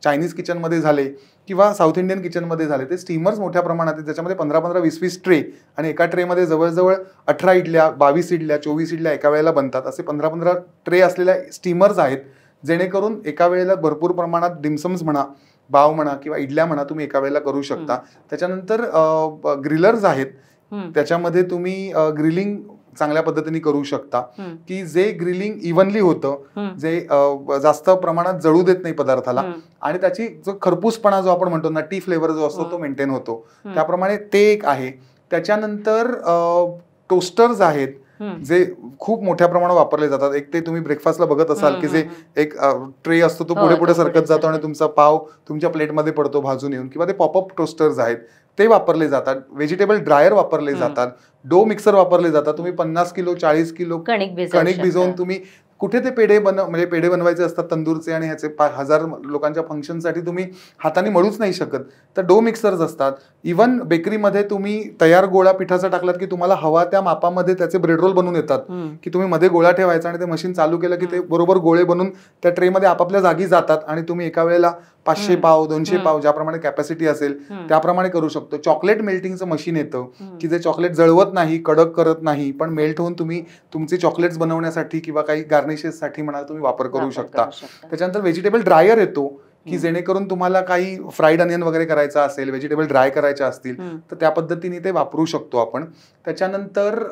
[SPEAKER 1] चायनीज किचनमध्ये झाले किंवा साऊथ इंडियन किचनमध्ये झाले ते स्टीमर्स मोठ्या प्रमाणात आहेत, ज्याच्यामध्ये 15-20 ट्रे आणि एका ट्रेमध्ये जवळजवळ 18 इडल्या, 22 इडल्या, 24 इडल्या एका वेळेला बनतात. असे 15-15 ट्रे असलेल्या स्टीमर्स आहेत जेणेकरून एका वेळेला भरपूर प्रमाणात डिमसम्स म्हणा, बाव म्हणा किंवा इडल्या म्हणा तुम्ही एका वेळेला करू शकता. त्याच्यानंतर ग्रिलर्स आहेत, त्याच्यामध्ये तुम्ही ग्रिलिंग चांगल्या पद्धतीने करू शकता की जे ग्रिलिंग इव्हनली होतं, जे जास्त प्रमाणात जळू देत नाही पदार्थाला आणि त्याची जो खरपूसपणा जो आपण म्हणतो नटी फ्लेवर जो असतो तो मेंटेन होतो. त्याप्रमाणे ते एक आहे. त्याच्यानंतर टोस्टर्स आहेत जे खूप मोठ्या प्रमाणात वापरले जातात. एक ते तुम्ही ब्रेकफास्टला बघत असाल की जे एक ट्रे असतो तो पुढे पुढे सरकत जातो आणि तुमचा पाव तुमच्या प्लेटमध्ये पडतो भाजून येऊन, किंवा ते पॉपअप टोस्टर्स आहेत ते वापरले जातात. व्हेजिटेबल ड्रायर वापरले जातात, डो मिक्सर वापरले जातात. तुम्ही 50 किलो 40 किलो कणिक भिजवून तुम्ही कुठे ते पेढे म्हणजे पेढे बनवायचे असतात तंदूरचे आणि ह्याचे 1000 लोकांच्या फंक्शनसाठी तुम्ही हाताने मळूच नाही शकत, तर डो मिक्सर्स असतात. इव्हन बेकरीमध्ये तुम्ही तयार गोळा पिठाचा टाकलात की तुम्हाला हवा त्या मापामध्ये त्याचे ब्रेड रोल बनवून येतात की तुम्ही मध्ये गोळा ठेवायचा आणि ते मशीन चालू केलं की ते बरोबर गोळे बनून त्या ट्रेमध्ये आपापल्या जागी जातात आणि तुम्ही एका वेळेला 500 पाव 200 पाव ज्याप्रमाणे कॅपॅसिटी असेल त्याप्रमाणे करू शकतो. चॉकलेट मेल्टिंगचं मशीन येतं की जे चॉकलेट जळवत नाही, कडक करत नाही, पण मेल्ट होऊन तुम्ही तुमचे चॉकलेट्स बनवण्यासाठी किंवा काही गार्निशेस साठी म्हणा तुम्ही वापर करू शकता. त्याच्यानंतर व्हेजिटेबल ड्रायर येतो की जेणेकरून तुम्हाला काही फ्राईड अनियन वगैरे करायचा असेल, व्हेजिटेबल ड्राय करायच्या असतील तर त्या पद्धतीने ते वापरू शकतो आपण. त्याच्यानंतर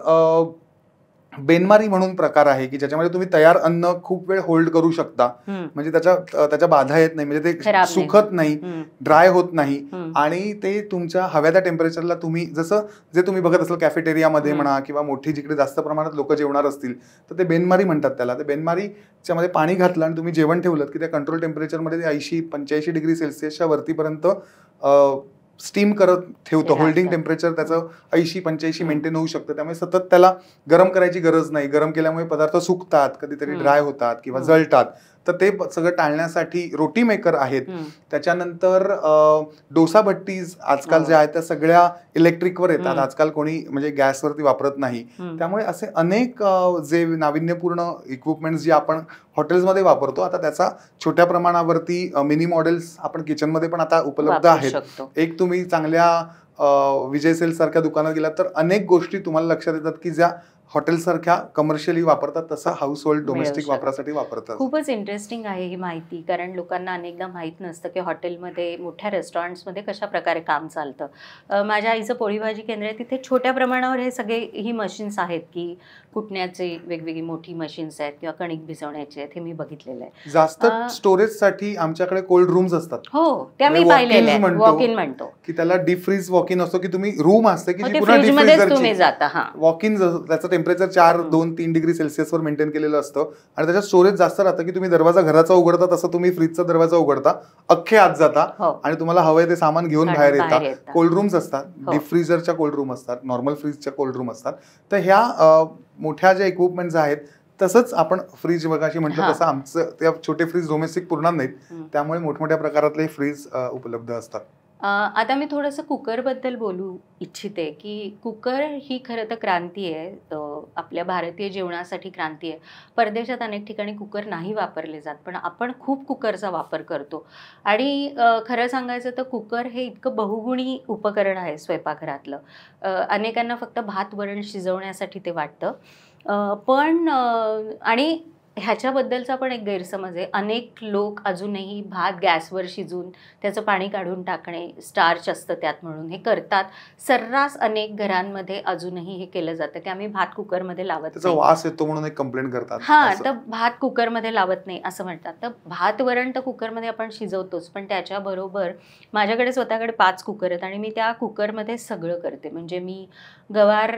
[SPEAKER 1] बेनमारी म्हणून प्रकार आहे की ज्याच्यामध्ये तुम्ही तयार अन्न खूप वेळ होल्ड करू शकता, म्हणजे त्याच्या बाधा येत नाही, म्हणजे ते सुकत नाही, ड्राय होत नाही आणि ते तुमच्या हव्या त्या टेम्परेचरला तुम्ही जसं जे तुम्ही बघत असाल कॅफेटेरियामध्ये म्हणा किंवा मोठी जिकडे जास्त प्रमाणात लोक जेवणार असतील तर ते बेनमारी म्हणतात त्याला. ते बेनमारीच्या मध्ये पाणी घातलं आणि तुम्ही जेवण ठेवलं की त्या कंट्रोल टेम्परेचरमध्ये ते 80-85 डिग्री सेल्सिअसच्या वरतीपर्यंत स्टीम करत ठेवतो. होल्डिंग टेम्परेचर त्याचं 80-85 मेंटेन होऊ शकतं. त्यामुळे सतत त्याला गरम करायची गरज नाही. गरम केल्यामुळे पदार्थ सुकतात, कधीतरी ड्राय होतात किंवा जळतात, तर ते सगळं टाळण्यासाठी रोटी मेकर आहेत. त्याच्यानंतर डोसा भट्टीज आजकाल ज्या आहेत त्या सगळ्या इलेक्ट्रिकवर येतात, आजकाल कोणी म्हणजे गॅसवरती वापरत नाही. त्यामुळे असे अनेक जे नाविन्यपूर्ण इक्विपमेंट्स जे आपण हॉटेल्समध्ये वापरतो आता त्याचा छोट्या प्रमाणावरती मिनी मॉडेल्स आपण किचनमध्ये पण आता उपलब्ध आहेत. एक तुम्ही चांगल्या विजय सेल्स सारख्या दुकानात गेलात तर अनेक गोष्टी तुम्हाला लक्षात येतात की ज्या हॉटेलसारख्या कमर्शियली वापरतात तसं हाऊस होल्ड डोमेस्टिक वापरासाठी वापरतात.
[SPEAKER 2] खूपच इंटरेस्टिंग आहे ही माहिती, कारण लोकांना अनेकदा माहीत नसतं की हॉटेलमध्ये, मोठ्या रेस्टॉरंट्समध्ये कशा प्रकारे काम चालतं. माझ्या आईचं पोळी भाजी केंद्र आहे, तिथे छोट्या प्रमाणावर हे सगळे ही मशीन्स आहेत की कुटण्याचे वेगवेगळी मोठी मशीन्स आहेत किंवा कणिक भिजवण्याचे आहेत, हे मी बघितलेलं आहे.
[SPEAKER 1] जास्त स्टोरेजसाठी आमच्याकडे कोल्ड रूम्स असतात.
[SPEAKER 2] हो, त्या मी पाहिलेल्या आहेत. वॉक इन म्हणतो
[SPEAKER 1] की त्याला डीप फ्रीज वॉक इन असतो, की तुम्ही रूम असते की जी
[SPEAKER 2] पुन्हा डीप फ्रीजरची जाता.
[SPEAKER 1] वॉक इन त्याचं टेम्परेचर 4-2-3 डिग्री सेल्सिअसवर मेंटेन केलेलं असतं आणि त्याच्यात स्टोरेज जास्त राहतं की तुम्ही दरवाजा घराचा उघडता तसं तुम्ही फ्रीजचा दरवाजा उघडता, अख्खे आत जाता आणि तुम्हाला हवंय ते सामान घेऊन बाहेर येता. कोल्ड रूम्स असतात, डीप फ्रीजरच्या कोल्ड रूम असतात, नॉर्मल फ्रीजच्या कोल्ड रूम असतात. तर ह्या मोठ्या ज्या इक्विपमेंट्स आहेत, तसंच आपण फ्रीज बघाशी म्हटलं तसं आमचं त्या छोटे फ्रीज डोमेस्टिक पुरणार नाहीत, त्यामुळे मोठमोठ्या प्रकारातले फ्रीज उपलब्ध असतात.
[SPEAKER 2] आता मी थोडंसं कुकरबद्दल बोलू इच्छिते की कुकर ही खरं तर क्रांती आहे, आपल्या भारतीय जेवणासाठी क्रांती आहे. परदेशात अनेक ठिकाणी कुकर नाही वापरले जात, पण आपण खूप कुकरचा वापर करतो. आणि खरं सांगायचं तर कुकर हे इतकं बहुगुणी उपकरण आहे स्वयंपाकघरातलं. अनेकांना फक्त भात वरण शिजवण्यासाठी ते वाटतं, पण आणि ह्याच्याबद्दलचा पण एक गैरसमज आहे. अनेक लोक अजूनही भात गॅसवर शिजून त्याचं पाणी काढून टाकणे, स्टार्च असतं त्यात म्हणून हे करतात. सर्रास अनेक घरांमध्ये अजूनही हे केलं जातं की आम्ही भात कुकरमध्ये लावत
[SPEAKER 1] त्याचा वास येतो म्हणून एक कंप्लेंट करतात.
[SPEAKER 2] तर भात कुकरमध्ये लावत नाही असं म्हणतात. तर भात वरण तर कुकरमध्ये आपण शिजवतोच, पण त्याच्याबरोबर माझ्याकडे स्वतःकडे 5 कुकर आहेत आणि मी त्या कुकरमध्ये सगळं करते. म्हणजे मी गवार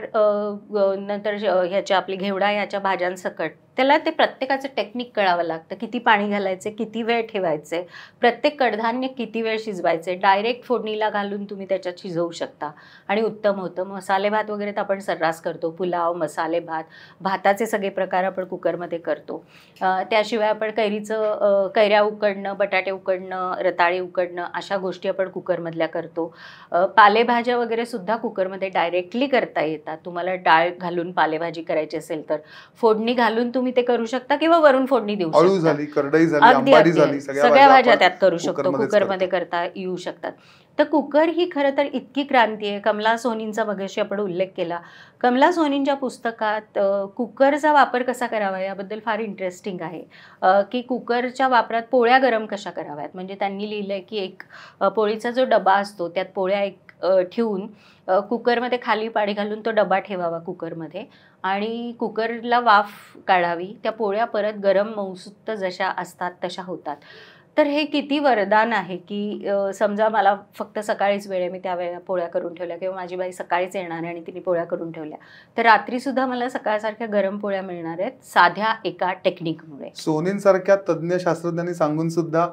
[SPEAKER 2] नंतर ह्याच्या आपली घेवडा याच्या भाज्यांसकट त्याला ते प्रत्येकाचं टेक्निक कळावं लागतं. किती पाणी घालायचे, किती वेळ ठेवायचे, प्रत्येक कडधान्य किती वेळ शिजवायचे. डायरेक्ट फोडणीला घालून तुम्ही त्याच्यात शिजवू शकता आणि उत्तम होतं. मसाले भात वगैरे तर आपण सर्रास करतो, पुलाव, मसाले भात, भाताचे सगळे प्रकार आपण कुकरमध्ये करतो. त्याशिवाय आपण कैऱ्या उकडणं, बटाटे उकडणं, रताळे उकडणं अशा गोष्टी आपण कुकरमधल्या करतो. पालेभाज्या वगैरे सुद्धा कुकरमध्ये डायरेक्टली करता येतात. तुम्हाला डाळ घालून पालेभाजी करायची असेल तर फोडणी घालून तुम्ही ते करू शकता किंवा वरून फोडणी देऊ शकता.
[SPEAKER 1] अळू झाली, करडई झाली, आंबाडी झाली,
[SPEAKER 2] सगळ्या भाज्या त्यात करू शकतो, कुकरमध्ये करता येऊ शकतात. तर कुकर ही खरं तर इतकी क्रांती आहे. कमला सोनींचा मगाशी आपण उल्लेख केला. कमला सोनींच्या पुस्तकात कुकरचा वापर कसा करावा याबद्दल फार इंटरेस्टिंग आहे की कुकरच्या वापरात पोळ्या गरम कशा कराव्यात. म्हणजे त्यांनी लिहिलंय की एक पोळीचा जो डबा असतो त्यात पोळ्या ठेवून कुकरमध्ये खाली पाणी घालून तो डबा ठेवावा कुकरमध्ये आणि कुकरला वाफ काढावी. त्या पोळ्या परत गरम मऊसूत जशा असतात तशा होतात. तर हे किती वरदान आहे की समजा मला फक्त सकाळीच वेळ आहे, मी त्यावेळेला पोळ्या करून ठेवल्या किंवा माझी बाई सकाळीच येणार आहे आणि तिने पोळ्या करून ठेवल्या, तर रात्रीसुद्धा मला सकाळसारख्या गरम पोळ्या मिळणार आहेत साध्या एका टेक्निकमुळे.
[SPEAKER 1] सोनींसारख्या तज्ज्ञ शास्त्रज्ञांनी सांगून सुद्धा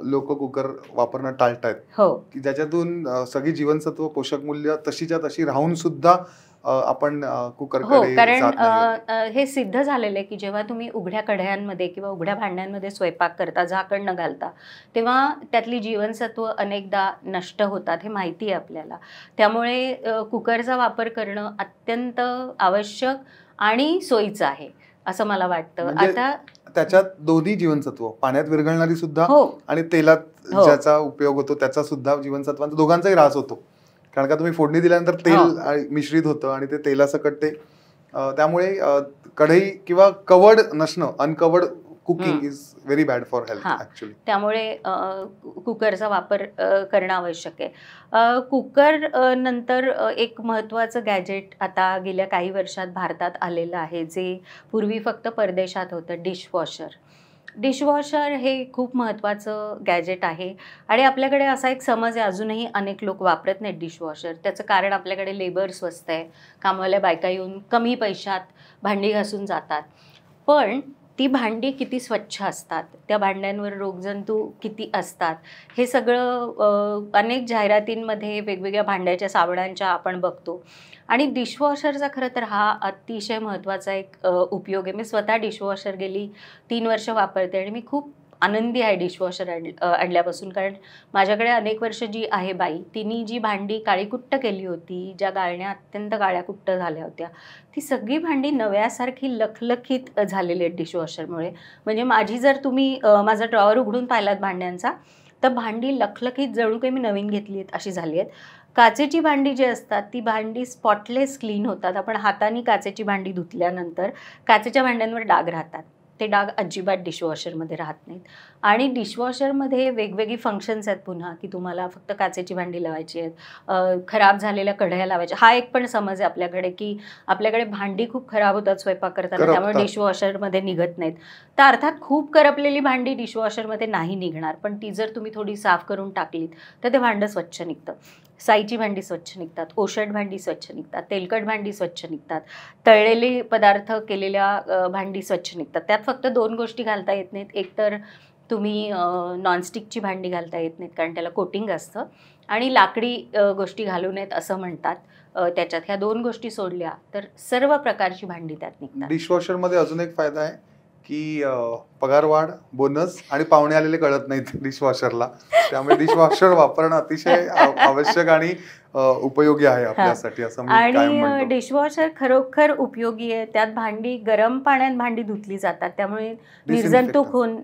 [SPEAKER 1] लोक कुकर वापरणं टाळतायत.
[SPEAKER 2] हो,
[SPEAKER 1] की ज्याच्यातून सगळी जीवनसत्व, पोषक मूल्य तशीच्या तशी राहून सुद्धा आपण कुकरकडे
[SPEAKER 2] कारण हे सिद्ध झालेलं आहे की जेव्हा तुम्ही उघड्या कढयांमध्ये किंवा उघड्या भांड्यांमध्ये स्वयंपाक करता, झाकण न घालता, तेव्हा त्यातली जीवनसत्व अनेकदा नष्ट होतात, हे माहिती आहे आपल्याला. त्यामुळे कुकरचा वापर करणं अत्यंत आवश्यक आणि सोयीचं आहे असं मला वाटतं. आता
[SPEAKER 1] त्याच्यात दोन्ही जीवनसत्व, पाण्यात विरघळणारी सुद्धा आणि तेलात ज्याचा उपयोग होतो त्याचा सुद्धा जीवनसत्वांचा दोघांचाही ऱ्हास होतो. कारण का तुम्ही फोडणी दिल्यानंतर तेल मिश्रित होतं आणि ते तेलासकट ते, त्यामुळे कढई किंवा कवर्ड नसणं, uncovered cooking is very bad for health actually.
[SPEAKER 2] त्यामुळे कुकरचा वापर करणं आवश्यक आहे. कुकर नंतर एक महत्त्वाचं गॅजेट आता गेल्या काही वर्षात भारतात आलेलं आहे, जे पूर्वी फक्त परदेशात होतं, डिशवॉशर. डिशवॉशर हे खूप महत्त्वाचं गॅजेट आहे आणि आपल्याकडे असा एक समज आहे, अजूनही अनेक लोक वापरत नाहीत डिशवॉशर. त्याचं कारण आपल्याकडे लेबर स्वस्त आहे, कामवाल्या बायका येऊन कमी पैशात भांडी घासून जातात. पण ती भांडी किती स्वच्छ असतात, त्या भांड्यांवर रोगजंतू किती असतात, हे सगळं अनेक जाहिरातींमध्ये वेगवेगळ्या भांड्याच्या साबणांच्या आपण बघतो. आणि डिशवॉशरचा खरं तर हा अतिशय महत्त्वाचा एक उपयोग आहे. मी स्वतः डिशवॉशर गेली 3 वर्ष वापरते आणि मी खूप आनंदी आहे डिशवॉशर आणल्यापासून. कारण माझ्याकडे अनेक वर्ष जी आहे बाई, तिने जी भांडी काळीकुट्ट केली होती, ज्या गाळण्या अत्यंत काळ्याकुट्ट झाल्या होत्या, ती सगळी भांडी नव्यासारखी लखलखीत झालेली आहेत डिशवॉशरमुळे. म्हणजे माझी जर तुम्ही माझा ड्रॉवर उघडून पाहिलात भांड्यांचा, तर भांडी लखलखीत जणू काही मी नवीन घेतली आहेत अशी झाली आहेत. काचेची भांडी जी असतात ती भांडी स्पॉटलेस क्लीन होतात. आपण हाताने काचेची भांडी धुतल्यानंतर काचेच्या भांड्यांवर डाग राहतात. ते डाग अजिबात डिशवॉशरमध्ये राहत नाहीत. आणि डिशवॉशरमध्ये वेगवेगळी फंक्शन्स आहेत पुन्हा, की तुम्हाला फक्त काचेची भांडी लावायची आहेत, खराब झालेल्या कढया लावायच्या. हा एक पण समज आहे आपल्याकडे, की आपल्याकडे भांडी खूप खराब होतात स्वयंपाक करताना, त्यामुळे डिशवॉशरमध्ये निघत नाहीत. तर अर्थात खूप करपलेली भांडी डिशवॉशरमध्ये नाही निघणार, पण ती जर तुम्ही थोडी साफ करून टाकलीत तर ते भांडं स्वच्छ निघतं. साईची भांडी स्वच्छ निघतात, ओशट भांडी स्वच्छ निघतात, तेलकट भांडी स्वच्छ निघतात, तळलेले पदार्थ केलेल्या भांडी स्वच्छ निघतात. त्यात फक्त 2 गोष्टी घालता येत नाहीत. एक तर तुम्ही नॉनस्टिकची भांडी घालता येत नाहीत, कारण त्याला कोटिंग असतं, आणि लाकडी गोष्टी घालू नयेत असं म्हणतात. त्याच्यात ह्या 2 गोष्टी सोडल्या तर सर्व प्रकारची भांडी त्यात निघतात.
[SPEAKER 1] डिशवॉशरमध्ये अजून एक फायदा आहे की पगारवाढ, बोनस आणि पाहुणे आलेले कळत नाहीत डिशवॉशरला, त्यामुळे डिशवॉशर वापरणं अतिशय आवश्यक आणि उपयोगी आहे आपल्यासाठी असं मी कायम म्हणतो.
[SPEAKER 2] आणि डिशवॉशर खरोखर उपयोगी आहे. त्यात भांडी गरम पाण्यात भांडी धुतली जातात, त्यामुळे निर्जंतुक होऊन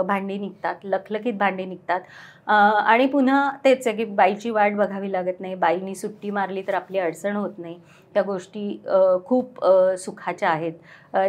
[SPEAKER 2] भांडी निघतात, लखलखीत भांडी निघतात. आणि पुन्हा तेच आहे की बाईची वाट बघावी लागत नाही, बाईनी सुट्टी मारली तर आपली अडचण होत नाही. त्या गोष्टी खूप सुखाच्या आहेत.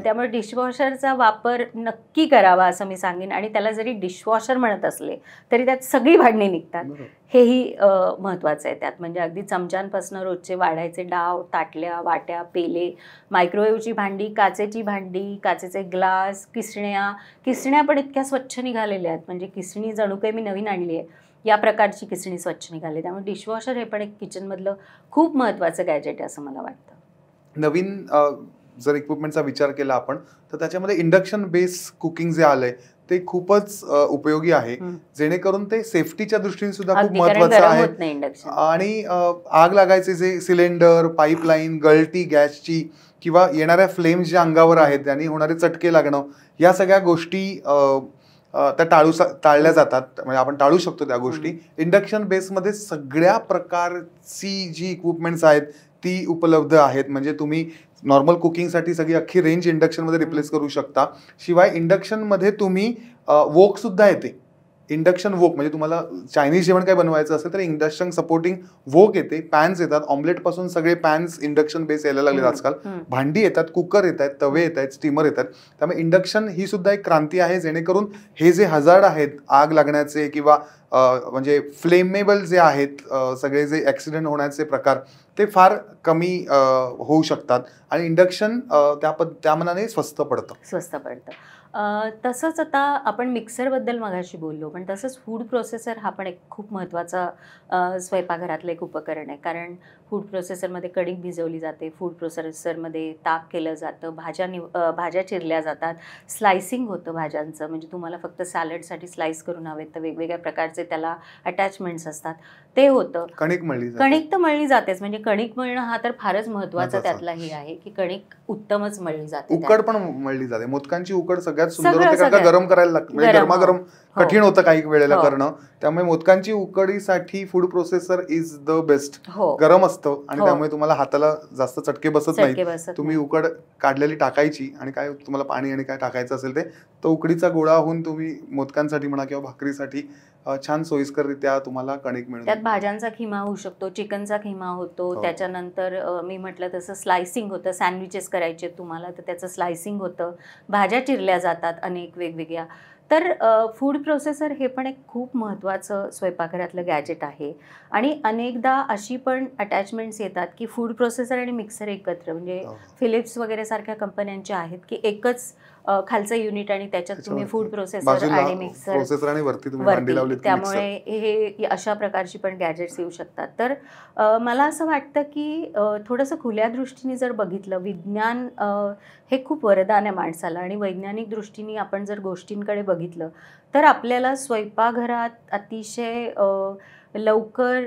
[SPEAKER 2] त्यामुळे डिशवॉशरचा वापर नक्की करावा असं मी सांगेन. आणि त्याला जरी डिशवॉशर म्हणत असले तरी त्यात सगळी भांडी निघतात, हेही महत्त्वाचं आहे त्यात. म्हणजे अगदी चमच्यांपासून रोजचे वाढायचे डाव, ताटल्या, वाट्या, पेले, मायक्रोवेव्हची भांडी, काचेची भांडी, काचेचे ग्लास, किसण्या पण इतक्या स्वच्छ निघालेल्या आहेत. म्हणजे किसणी जणू काही मी नवीन आणली आहे, या प्रकारची किसणी स्वच्छ निघाली. त्यामुळे डिशवॉशर हे पण एक किचनमधलं खूप महत्त्वाचं गॅजेट आहे असं मला वाटतं.
[SPEAKER 1] नवीन जर इक्विपमेंटचा विचार केला आपण तर त्याच्यामध्ये इंडक्शन बेस कुकिंग जे आलंय ते खूपच उपयोगी आहे, जेणेकरून ते सेफ्टीच्या दृष्टीने सुद्धा खूप महत्त्वाचं आहे. आणि आग लागायचे जे सिलेंडर, पाईपलाईन, गळती गॅसची किंवा येणाऱ्या फ्लेम्स ज्या अंगावर आहेत त्यांनी होणारे चटके लागणं, या सगळ्या गोष्टी त्या टाळल्या जातात. म्हणजे आपण टाळू शकतो त्या गोष्टी. इंडक्शन बेसमध्ये सगळ्या प्रकारची जी इक्विपमेंट्स आहेत ती उपलब्ध आहेत. म्हणजे तुम्ही नॉर्मल कुकिंगसाठी सगळी अख्खी रेंज इंडक्शनमध्ये रिप्लेस करू शकता. शिवाय इंडक्शनमध्ये तुम्ही वोक सुद्धा येते. इंडक्शन वोक म्हणजे तुम्हाला चायनीज जेवण काय बनवायचं असेल तर इंडक्शन सपोर्टिंग वोक येते. पॅन्स येतात, ऑमलेट पासून सगळे पॅन्स इंडक्शन बेस यायला लागलेत आजकाल. भांडी येतात, कुकर येत आहेत, तवे येत आहेत, स्टीमर येतात. त्यामुळे इंडक्शन ही सुद्धा एक क्रांती आहे, जेणेकरून हे जे हजार्ड आहेत आग लागण्याचे किंवा म्हणजे फ्लेमेबल जे आहेत सगळे जे ॲक्सिडेंट होण्याचे प्रकार ते फार कमी होऊ शकतात. आणि इंडक्शन त्या मनाने स्वस्त पडतं.
[SPEAKER 2] तसंच आता आपण मिक्सरबद्दल मगाशी बोललो, पण तसंच फूड प्रोसेसर हा पण एक खूप महत्त्वाचा स्वयंपाकघरातलं एक उपकरण आहे. कारण फूड प्रोसेसरमध्ये कणिक भिजवली जाते, फूड प्रोसेसरमध्ये ताक केलं जातं, भाज्या चिरल्या जातात, स्लायसिंग होतं भाज्यांचं. म्हणजे तुम्हाला फक्त सॅलडसाठी स्लाइस करून हवेत तर वेगवेगळ्या प्रकारचे त्याला अटॅचमेंट्स असतात, ते होतं. कणिक तर मळली जातेच. म्हणजे कणिक मळणं हा तर फारच महत्त्वाचा त्यातलाही आहे की कणिक उत्तमच मळली जाते.
[SPEAKER 1] उकड पण मळली जाते. मोदकांची उकड सगळ्यात सुंदर होते, कारण गरम करायला लागतं. म्हणजे गरमागरम कठीण होतं काही वेळेला करणं. त्यामुळे मोदकांची उकडीसाठी food processor is the best. गरम असतं आणि त्यामुळे तुम्हाला हाताला जास्त चटके बसत नाहीत. तुम्ही उकड काढलेली टाकायची आणि काय तुम्हाला पाणी आणि काय टाकायचं असेल ते तो उकडीचा गोळा होऊन तुम्ही मोदकांसाठी म्हणा किंवा भाकरीसाठी छान सोयीस्कररित्या तुम्हाला कणिक मिळेल.
[SPEAKER 2] त्यात भाज्यांचा खिमा होऊ शकतो, चिकनचा खिमा होतो. त्याच्यानंतर मी म्हटलं तसं स्लायसिंग होतं. सँडविचेस करायचे तुम्हाला तर त्याचं स्लायसिंग होतं. भाज्या चिरल्या जातात अनेक वेगवेगळ्या. तर फूड प्रोसेसर हे पण एक खूप महत्त्वाचं स्वयंपाकघरातलं गॅजेट आहे. आणि अनेकदा अशी पण अटॅचमेंट्स येतात की फूड प्रोसेसर आणि मिक्सर एकत्र, म्हणजे फिलिप्स वगैरे सारख्या कंपन्यांच्या आहेत की एकच खालचं युनिट आणि त्याच्यात तुम्ही फूड प्रोसेसर आणि मिक्सर
[SPEAKER 1] आणि वरती भांडी लावली.
[SPEAKER 2] त्यामुळे हे अशा प्रकारची पण गॅजेट्स येऊ शकतात. तर मला असं वाटतं की थोडंसं खुल्या दृष्टीने जर बघितलं, विज्ञान हे खूप वरदान आहे माणसाला. आणि वैज्ञानिक दृष्टीने आपण जर गोष्टींकडे बघितलं तर आपल्याला स्वयंपाकघरात अतिशय लवकर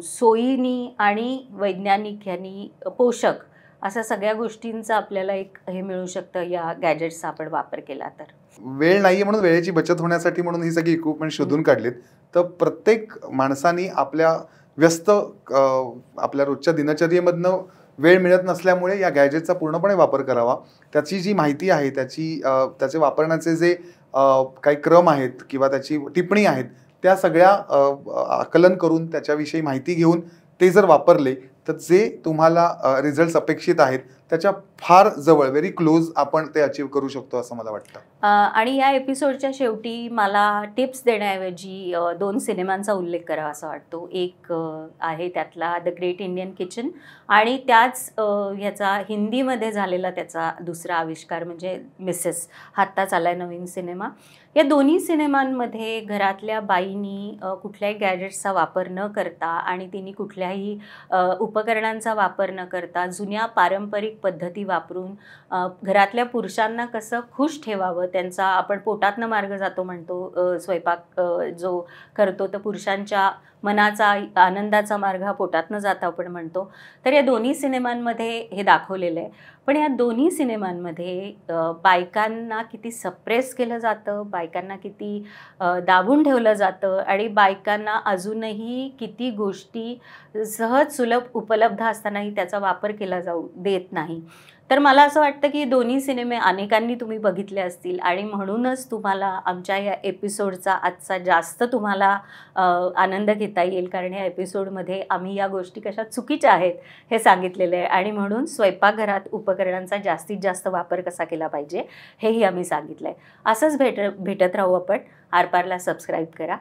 [SPEAKER 2] सोयीनी आणि वैज्ञानिक यांनी पोषक अशा सगळ्या गोष्टींचा आपल्याला एक हे मिळू शकतं या गॅजेट्सचा आपण वापर केला तर.
[SPEAKER 1] वेळ नाहीये म्हणून वेळेची बचत होण्यासाठी म्हणून ही सगळी इक्विपमेंट शोधून काढलीत. तर प्रत्येक माणसानी आपल्या व्यस्त आपल्या रोजच्या दिनचर्येमधनं वेळ मिळत नसल्यामुळे या गॅजेटचा पूर्णपणे वापर करावा. त्याची जी माहिती आहे त्याचे वापरण्याचे जे काही क्रम आहेत किंवा त्याची टिप्पणी आहेत त्या सगळ्या आकलन करून त्याच्याविषयी माहिती घेऊन ते जर वापरले तर जे तुम्हाला रिझल्ट अपेक्षित आहेत त्याच्या फार जवळ, व्हेरी क्लोज आपण ते अचीव्ह करू शकतो असं मला वाटतं.
[SPEAKER 2] आणि या एपिसोडच्या शेवटी मला टिप्स देण्याऐवजी 2 सिनेमांचा उल्लेख करावा असा वाटतो. एक आहे त्यातला द ग्रेट इंडियन किचन आणि त्याच ह्याचा हिंदीमध्ये झालेला त्याचा दुसरा आविष्कार म्हणजे मिसेस, हा आत्ताच आलाय नवीन सिनेमा. या दोन्ही सिनेमांमध्ये घरातल्या बाईंनी कुठल्याही गॅजेट्सचा वापर न करता आणि तिने कुठल्याही उपकरणांचा वापर न करता जुन्या पारंपरिक पद्धती वापरून घरातल्या पुरुषांना कसं खुश ठेवावं, त्यांचा आपण पोटातनं मार्ग जातो म्हणतो, स्वयंपाक जो करतो तर पुरुषांच्या मनाचा आनंदाचा मार्ग हा पोटातनं जातो आपण म्हणतो. तर या दोन्ही सिनेमांमध्ये हे दाखवलेलं आहे. पण या दोन्ही सिनेमांमध्ये बायकांना किती सप्रेस केलं जातं, बायकांना किती दाबून ठेवलं जातं आणि बायकांना अजूनही किती गोष्टी सहज सुलभ उपलब्ध असतानाही त्याचा वापर केला जाऊ देत नाही. तर मला असं वाटतं की दोन्ही सिनेमे अनेकांनी तुम्ही बघितले असतील आणि म्हणूनच तुम्हाला आमच्या या एपिसोडचा आजचा जास्त तुम्हाला आनंद घेता येईल, कारण या एपिसोडमध्ये आम्ही या गोष्टी कशा चुकीच्या आहेत हे सांगितलेलं आहे आणि म्हणून स्वयंपाकघरात उपकरणांचा जास्तीत जास्त वापर कसा केला पाहिजे हेही आम्ही सांगितलं आहे. असंच भेटत राहू आपण. आरपारला सबस्क्राईब करा.